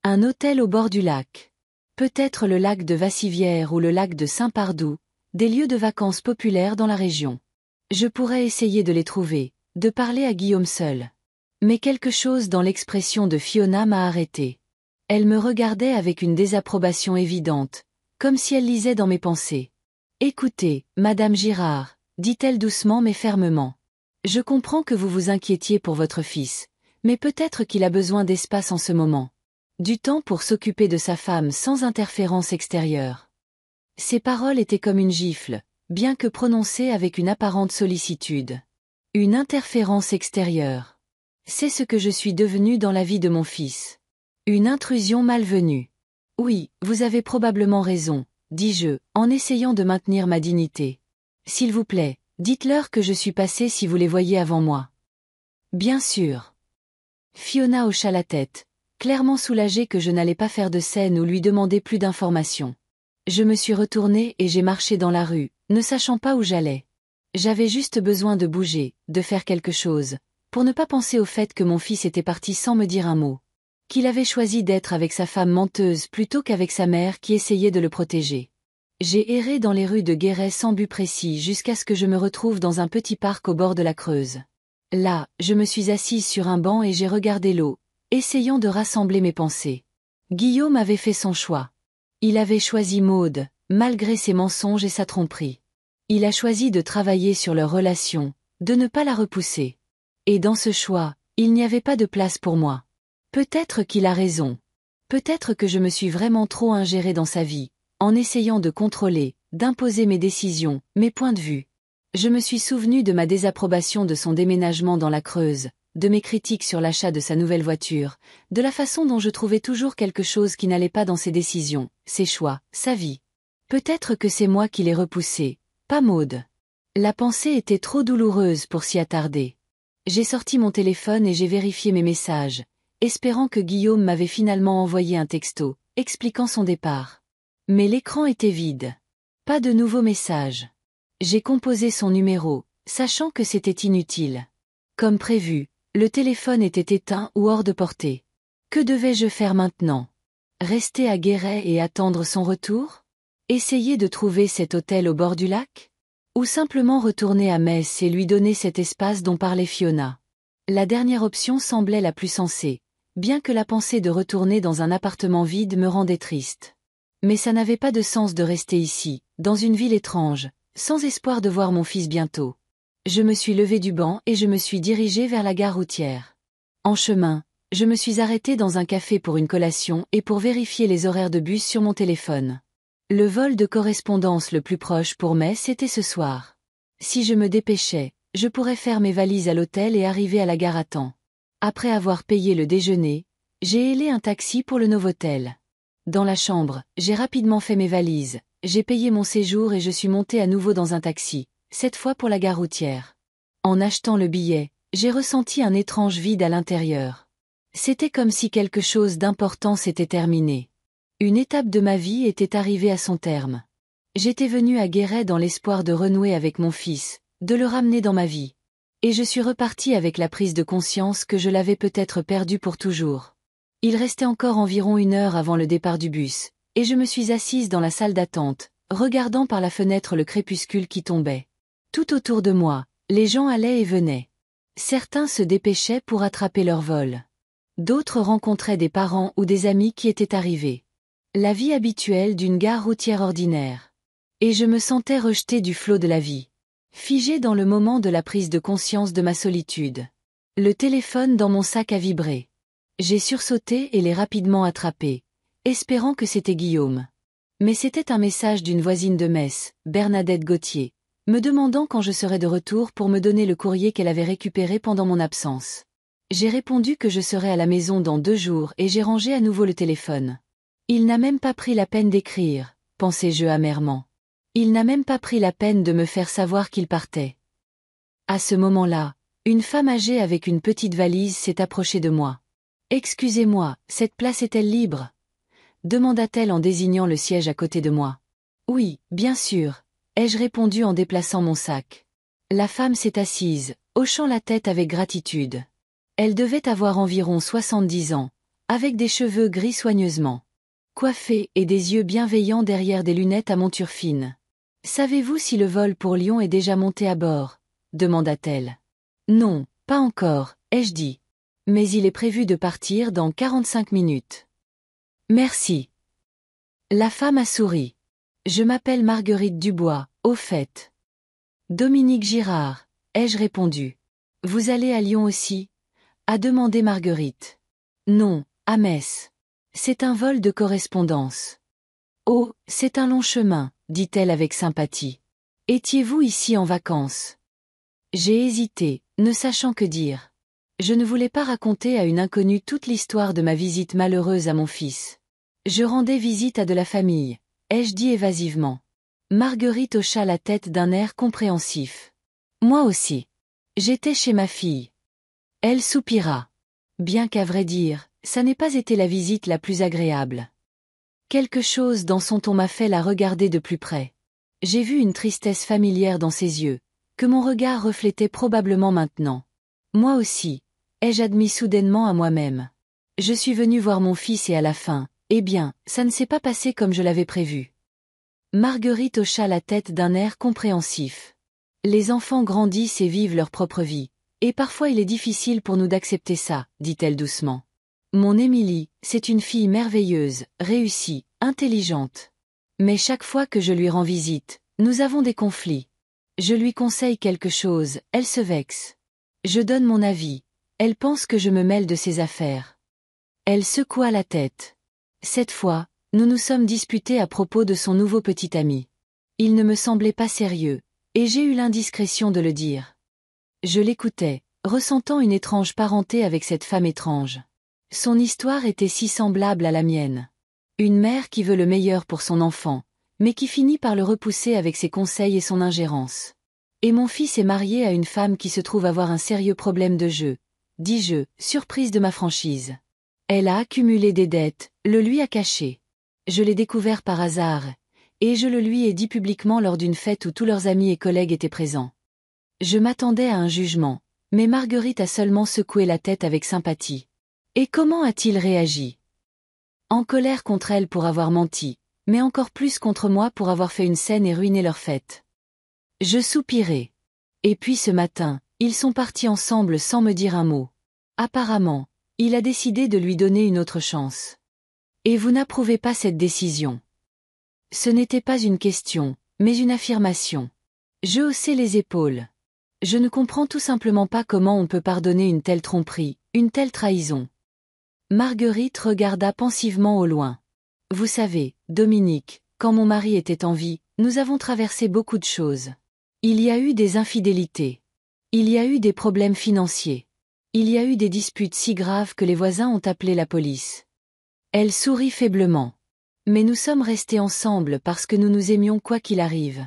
Un hôtel au bord du lac. Peut-être le lac de Vassivière ou le lac de Saint-Pardoux, des lieux de vacances populaires dans la région. Je pourrais essayer de les trouver, de parler à Guillaume seul. Mais quelque chose dans l'expression de Fiona m'a arrêté. Elle me regardait avec une désapprobation évidente, comme si elle lisait dans mes pensées. « Écoutez, Madame Girard, dit-elle doucement mais fermement. Je comprends que vous vous inquiétiez pour votre fils, mais peut-être qu'il a besoin d'espace en ce moment. Du temps pour s'occuper de sa femme sans interférence extérieure. » Ces paroles étaient comme une gifle, bien que prononcées avec une apparente sollicitude. Une interférence extérieure. C'est ce que je suis devenue dans la vie de mon fils. Une intrusion malvenue. Oui, vous avez probablement raison, dis-je, en essayant de maintenir ma dignité. S'il vous plaît, dites-leur que je suis passée si vous les voyez avant moi. Bien sûr. Fiona hocha la tête, clairement soulagée que je n'allais pas faire de scène ou lui demander plus d'informations. Je me suis retournée et j'ai marché dans la rue, ne sachant pas où j'allais. J'avais juste besoin de bouger, de faire quelque chose, pour ne pas penser au fait que mon fils était parti sans me dire un mot. Qu'il avait choisi d'être avec sa femme menteuse plutôt qu'avec sa mère qui essayait de le protéger. J'ai erré dans les rues de Guéret sans but précis jusqu'à ce que je me retrouve dans un petit parc au bord de la Creuse. Là, je me suis assise sur un banc et j'ai regardé l'eau, essayant de rassembler mes pensées. Guillaume avait fait son choix. Il avait choisi Maud, malgré ses mensonges et sa tromperie. Il a choisi de travailler sur leur relation, de ne pas la repousser. Et dans ce choix, il n'y avait pas de place pour moi. Peut-être qu'il a raison. Peut-être que je me suis vraiment trop ingérée dans sa vie, en essayant de contrôler, d'imposer mes décisions, mes points de vue. Je me suis souvenue de ma désapprobation de son déménagement dans la Creuse, de mes critiques sur l'achat de sa nouvelle voiture, de la façon dont je trouvais toujours quelque chose qui n'allait pas dans ses décisions, ses choix, sa vie. Peut-être que c'est moi qui l'ai repoussé, pas Maud. La pensée était trop douloureuse pour s'y attarder. J'ai sorti mon téléphone et j'ai vérifié mes messages, espérant que Guillaume m'avait finalement envoyé un texto, expliquant son départ. Mais l'écran était vide. Pas de nouveaux messages. J'ai composé son numéro, sachant que c'était inutile. Comme prévu, le téléphone était éteint ou hors de portée. Que devais-je faire maintenant? Rester à Guéret et attendre son retour? Essayer de trouver cet hôtel au bord du lac? Ou simplement retourner à Metz et lui donner cet espace dont parlait Fiona? La dernière option semblait la plus sensée, bien que la pensée de retourner dans un appartement vide me rendait triste. Mais ça n'avait pas de sens de rester ici, dans une ville étrange, sans espoir de voir mon fils bientôt. Je me suis levée du banc et je me suis dirigée vers la gare routière. En chemin, je me suis arrêtée dans un café pour une collation et pour vérifier les horaires de bus sur mon téléphone. Le vol de correspondance le plus proche pour Metz était ce soir. Si je me dépêchais, je pourrais faire mes valises à l'hôtel et arriver à la gare à temps. Après avoir payé le déjeuner, j'ai hélé un taxi pour le Novotel. Dans la chambre, j'ai rapidement fait mes valises, j'ai payé mon séjour et je suis montée à nouveau dans un taxi, cette fois pour la gare routière. En achetant le billet, j'ai ressenti un étrange vide à l'intérieur. C'était comme si quelque chose d'important s'était terminé. Une étape de ma vie était arrivée à son terme. J'étais venue à Guéret dans l'espoir de renouer avec mon fils, de le ramener dans ma vie. Et je suis repartie avec la prise de conscience que je l'avais peut-être perdu pour toujours. Il restait encore environ 1 heure avant le départ du bus, et je me suis assise dans la salle d'attente, regardant par la fenêtre le crépuscule qui tombait. Tout autour de moi, les gens allaient et venaient. Certains se dépêchaient pour attraper leur vol. D'autres rencontraient des parents ou des amis qui étaient arrivés. La vie habituelle d'une gare routière ordinaire. Et je me sentais rejetée du flot de la vie. Figée dans le moment de la prise de conscience de ma solitude. Le téléphone dans mon sac a vibré. J'ai sursauté et l'ai rapidement attrapé, espérant que c'était Guillaume. Mais c'était un message d'une voisine de Metz, Bernadette Gauthier, me demandant quand je serais de retour pour me donner le courrier qu'elle avait récupéré pendant mon absence. J'ai répondu que je serais à la maison dans 2 jours et j'ai rangé à nouveau le téléphone. Il n'a même pas pris la peine d'écrire, pensai-je amèrement. Il n'a même pas pris la peine de me faire savoir qu'il partait. À ce moment-là, une femme âgée avec une petite valise s'est approchée de moi. « Excusez-moi, cette place est-elle libre ?» demanda-t-elle en désignant le siège à côté de moi. « Oui, bien sûr », ai-je répondu en déplaçant mon sac. La femme s'est assise, hochant la tête avec gratitude. Elle devait avoir environ 70 ans, avec des cheveux gris soigneusement coiffés et des yeux bienveillants derrière des lunettes à monture fine. « Savez-vous si le vol pour Lyon est déjà monté à bord ?» demanda-t-elle. « Non, pas encore, ai-je dit. Mais il est prévu de partir dans 45 minutes. »« Merci. » La femme a souri. « Je m'appelle Marguerite Dubois, au fait. »« Dominique Girard, ai-je répondu. »« Vous allez à Lyon aussi ?» a demandé Marguerite. « Non, à Metz. C'est un vol de correspondance. »« Oh, c'est un long chemin, » dit-elle avec sympathie. « Étiez-vous ici en vacances ?» J'ai hésité, ne sachant que dire. Je ne voulais pas raconter à une inconnue toute l'histoire de ma visite malheureuse à mon fils. Je rendais visite à de la famille, ai-je dit évasivement. Marguerite hocha la tête d'un air compréhensif. Moi aussi. J'étais chez ma fille. Elle soupira. Bien qu'à vrai dire, ça n'ait pas été la visite la plus agréable. Quelque chose dans son ton m'a fait la regarder de plus près. J'ai vu une tristesse familière dans ses yeux, que mon regard reflétait probablement maintenant. Moi aussi, ai-je admis soudainement à moi-même. Je suis venue voir mon fils et à la fin, eh bien, ça ne s'est pas passé comme je l'avais prévu. Marguerite hocha la tête d'un air compréhensif. Les enfants grandissent et vivent leur propre vie, et parfois il est difficile pour nous d'accepter ça, dit-elle doucement. Mon Émilie, c'est une fille merveilleuse, réussie, intelligente. Mais chaque fois que je lui rends visite, nous avons des conflits. Je lui conseille quelque chose, elle se vexe. Je donne mon avis, elle pense que je me mêle de ses affaires. Elle secoua la tête. Cette fois, nous nous sommes disputés à propos de son nouveau petit ami. Il ne me semblait pas sérieux, et j'ai eu l'indiscrétion de le dire. Je l'écoutais, ressentant une étrange parenté avec cette femme étrange. Son histoire était si semblable à la mienne. Une mère qui veut le meilleur pour son enfant, mais qui finit par le repousser avec ses conseils et son ingérence. Et mon fils est marié à une femme qui se trouve avoir un sérieux problème de jeu, dis-je, surprise de ma franchise. Elle a accumulé des dettes, le lui a caché. Je l'ai découvert par hasard, et je le lui ai dit publiquement lors d'une fête où tous leurs amis et collègues étaient présents. Je m'attendais à un jugement, mais Marguerite a seulement secoué la tête avec sympathie. Et comment a-t-il réagi? En colère contre elle pour avoir menti, mais encore plus contre moi pour avoir fait une scène et ruiné leur fête. Je soupirai. Et puis ce matin, ils sont partis ensemble sans me dire un mot. Apparemment, il a décidé de lui donner une autre chance. Et vous n'approuvez pas cette décision? Ce n'était pas une question, mais une affirmation. Je haussai les épaules. Je ne comprends tout simplement pas comment on peut pardonner une telle tromperie, une telle trahison. Marguerite regarda pensivement au loin. Vous savez, Dominique, quand mon mari était en vie, nous avons traversé beaucoup de choses. Il y a eu des infidélités. Il y a eu des problèmes financiers. Il y a eu des disputes si graves que les voisins ont appelé la police. Elle sourit faiblement. Mais nous sommes restés ensemble parce que nous nous aimions quoi qu'il arrive.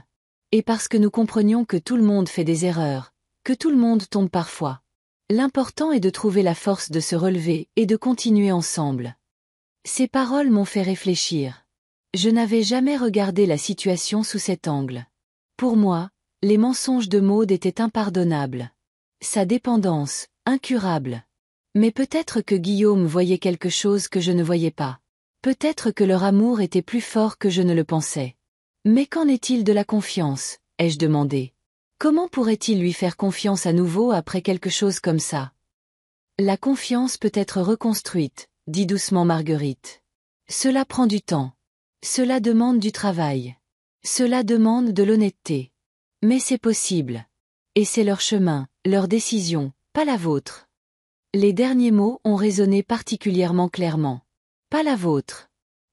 Et parce que nous comprenions que tout le monde fait des erreurs, que tout le monde tombe parfois. L'important est de trouver la force de se relever et de continuer ensemble. Ces paroles m'ont fait réfléchir. Je n'avais jamais regardé la situation sous cet angle. Pour moi, les mensonges de Maud étaient impardonnables. Sa dépendance, incurable. Mais peut-être que Guillaume voyait quelque chose que je ne voyais pas. Peut-être que leur amour était plus fort que je ne le pensais. Mais qu'en est-il de la confiance, ai-je demandé. Comment pourrait-il lui faire confiance à nouveau après quelque chose comme ça? La confiance peut être reconstruite, dit doucement Marguerite. Cela prend du temps. Cela demande du travail. Cela demande de l'honnêteté. Mais c'est possible. Et c'est leur chemin, leur décision, pas la vôtre. Les derniers mots ont résonné particulièrement clairement. Pas la vôtre.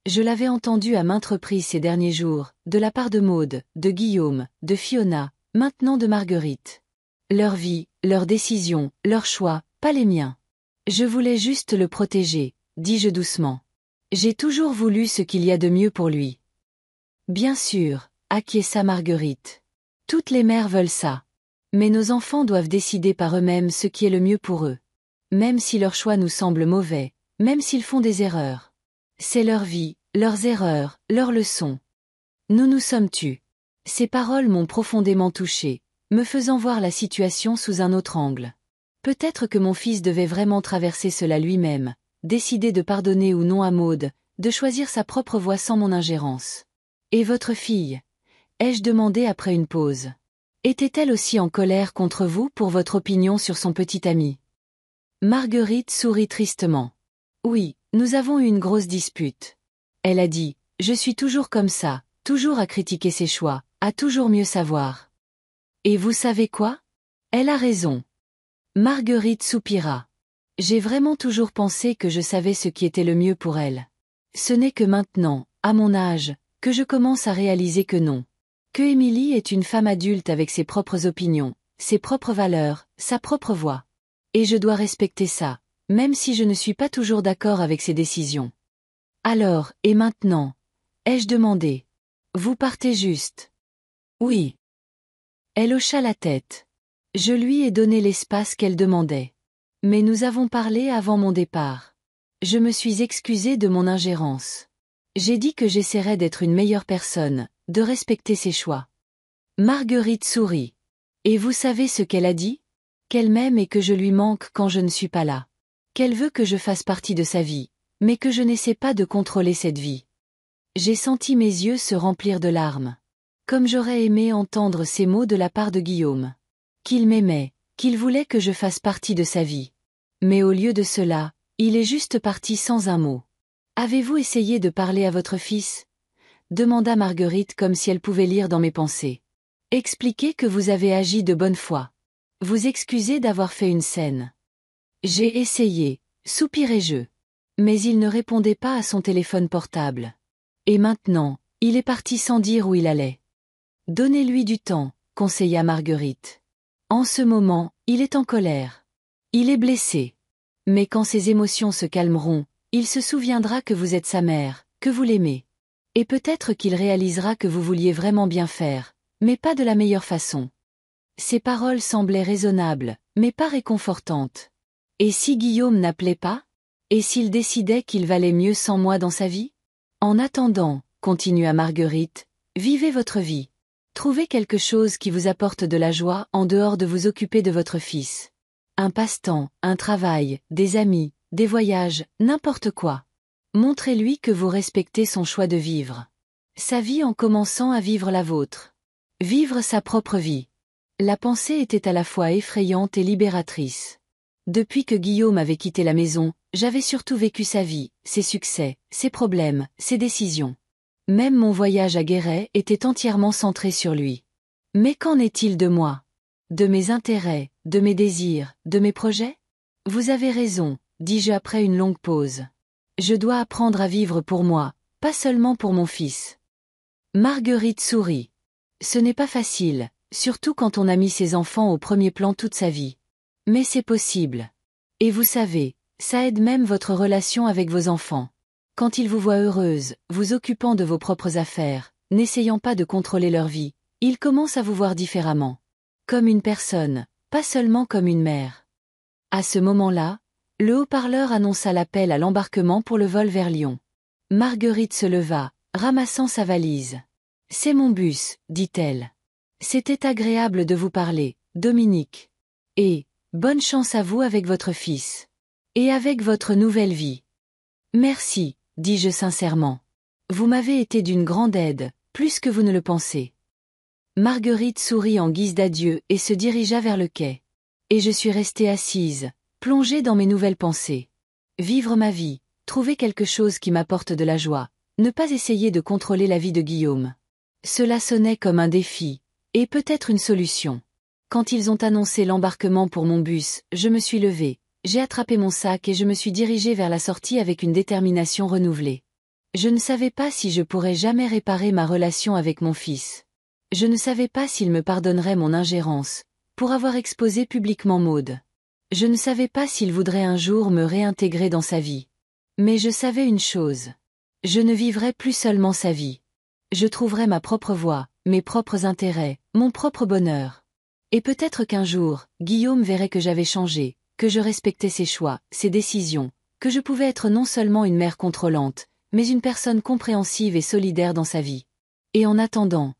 Je l'avais entendu à maintes reprises ces derniers jours, de la part de Maud, de Guillaume, de Fiona, maintenant de Marguerite. Leur vie, leurs décisions, leurs choix, pas les miens. Je voulais juste le protéger, dis-je doucement. J'ai toujours voulu ce qu'il y a de mieux pour lui. Bien sûr, acquiesça Marguerite. Toutes les mères veulent ça. Mais nos enfants doivent décider par eux-mêmes ce qui est le mieux pour eux. Même si leur choix nous semble mauvais, même s'ils font des erreurs. C'est leur vie, leurs erreurs, leurs leçons. Nous nous sommes tus. Ces paroles m'ont profondément touché, me faisant voir la situation sous un autre angle. Peut-être que mon fils devait vraiment traverser cela lui-même, décider de pardonner ou non à Maud, de choisir sa propre voie sans mon ingérence. Et votre fille? Ai-je demandé après une pause. Était-elle aussi en colère contre vous pour votre opinion sur son petit ami? Marguerite sourit tristement. Oui, nous avons eu une grosse dispute. Elle a dit, je suis toujours comme ça, toujours à critiquer ses choix, à toujours mieux savoir. Et vous savez quoi? Elle a raison. Marguerite soupira. J'ai vraiment toujours pensé que je savais ce qui était le mieux pour elle. Ce n'est que maintenant, à mon âge, que je commence à réaliser que non. Que Émilie est une femme adulte avec ses propres opinions, ses propres valeurs, sa propre voix. Et je dois respecter ça, même si je ne suis pas toujours d'accord avec ses décisions. Alors, et maintenant? Ai-je demandé. Vous partez juste. Oui. Elle hocha la tête. Je lui ai donné l'espace qu'elle demandait. Mais nous avons parlé avant mon départ. Je me suis excusée de mon ingérence. J'ai dit que j'essaierais d'être une meilleure personne, de respecter ses choix. Marguerite sourit. Et vous savez ce qu'elle a dit? Qu'elle m'aime et que je lui manque quand je ne suis pas là. Qu'elle veut que je fasse partie de sa vie, mais que je n'essaie pas de contrôler cette vie. J'ai senti mes yeux se remplir de larmes. Comme j'aurais aimé entendre ces mots de la part de Guillaume. Qu'il m'aimait, qu'il voulait que je fasse partie de sa vie. Mais au lieu de cela, il est juste parti sans un mot. Avez-vous essayé de parler à votre fils? Demanda Marguerite comme si elle pouvait lire dans mes pensées. Expliquez que vous avez agi de bonne foi. Vous excusez d'avoir fait une scène. J'ai essayé, soupirai-je. Mais il ne répondait pas à son téléphone portable. Et maintenant, il est parti sans dire où il allait. Donnez-lui du temps, conseilla Marguerite. En ce moment, il est en colère. Il est blessé. Mais quand ses émotions se calmeront, il se souviendra que vous êtes sa mère, que vous l'aimez. Et peut-être qu'il réalisera que vous vouliez vraiment bien faire, mais pas de la meilleure façon. Ces paroles semblaient raisonnables, mais pas réconfortantes. Et si Guillaume n'appelait pas? Et s'il décidait qu'il valait mieux sans moi dans sa vie? En attendant, continua Marguerite, vivez votre vie. Trouvez quelque chose qui vous apporte de la joie en dehors de vous occuper de votre fils. Un passe-temps, un travail, des amis, des voyages, n'importe quoi. Montrez-lui que vous respectez son choix de vivre. Sa vie en commençant à vivre la vôtre. Vivre sa propre vie. La pensée était à la fois effrayante et libératrice. Depuis que Guillaume avait quitté la maison, j'avais surtout vécu sa vie, ses succès, ses problèmes, ses décisions. Même mon voyage à Guéret était entièrement centré sur lui. Mais qu'en est-il de moi? De mes intérêts, de mes désirs, de mes projets? Vous avez raison, dis-je après une longue pause. Je dois apprendre à vivre pour moi, pas seulement pour mon fils. Marguerite sourit. Ce n'est pas facile, surtout quand on a mis ses enfants au premier plan toute sa vie. Mais c'est possible. Et vous savez, ça aide même votre relation avec vos enfants. Quand ils vous voient heureuse, vous occupant de vos propres affaires, n'essayant pas de contrôler leur vie, ils commencent à vous voir différemment. Comme une personne, pas seulement comme une mère. À ce moment-là, le haut-parleur annonça l'appel à l'embarquement pour le vol vers Lyon. Marguerite se leva, ramassant sa valise. « C'est mon bus, dit-elle. C'était agréable de vous parler, Dominique. Et, bonne chance à vous avec votre fils. Et avec votre nouvelle vie. » Merci, dis-je sincèrement. Vous m'avez été d'une grande aide, plus que vous ne le pensez. Marguerite sourit en guise d'adieu et se dirigea vers le quai. Et je suis restée assise, plongée dans mes nouvelles pensées. Vivre ma vie, trouver quelque chose qui m'apporte de la joie, ne pas essayer de contrôler la vie de Guillaume. Cela sonnait comme un défi, et peut-être une solution. Quand ils ont annoncé l'embarquement pour mon bus, je me suis levée, j'ai attrapé mon sac et je me suis dirigée vers la sortie avec une détermination renouvelée. Je ne savais pas si je pourrais jamais réparer ma relation avec mon fils. Je ne savais pas s'il me pardonnerait mon ingérence, pour avoir exposé publiquement Maude. Je ne savais pas s'il voudrait un jour me réintégrer dans sa vie. Mais je savais une chose. Je ne vivrais plus seulement sa vie. Je trouverais ma propre voie, mes propres intérêts, mon propre bonheur. Et peut-être qu'un jour, Guillaume verrait que j'avais changé, que je respectais ses choix, ses décisions, que je pouvais être non seulement une mère contrôlante, mais une personne compréhensive et solidaire dans sa vie. Et en attendant,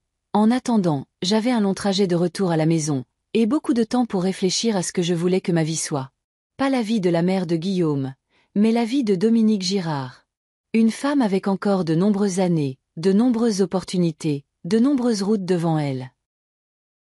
j'avais un long trajet de retour à la maison, et beaucoup de temps pour réfléchir à ce que je voulais que ma vie soit. Pas la vie de la mère de Guillaume, mais la vie de Dominique Girard. Une femme avec encore de nombreuses années, de nombreuses opportunités, de nombreuses routes devant elle.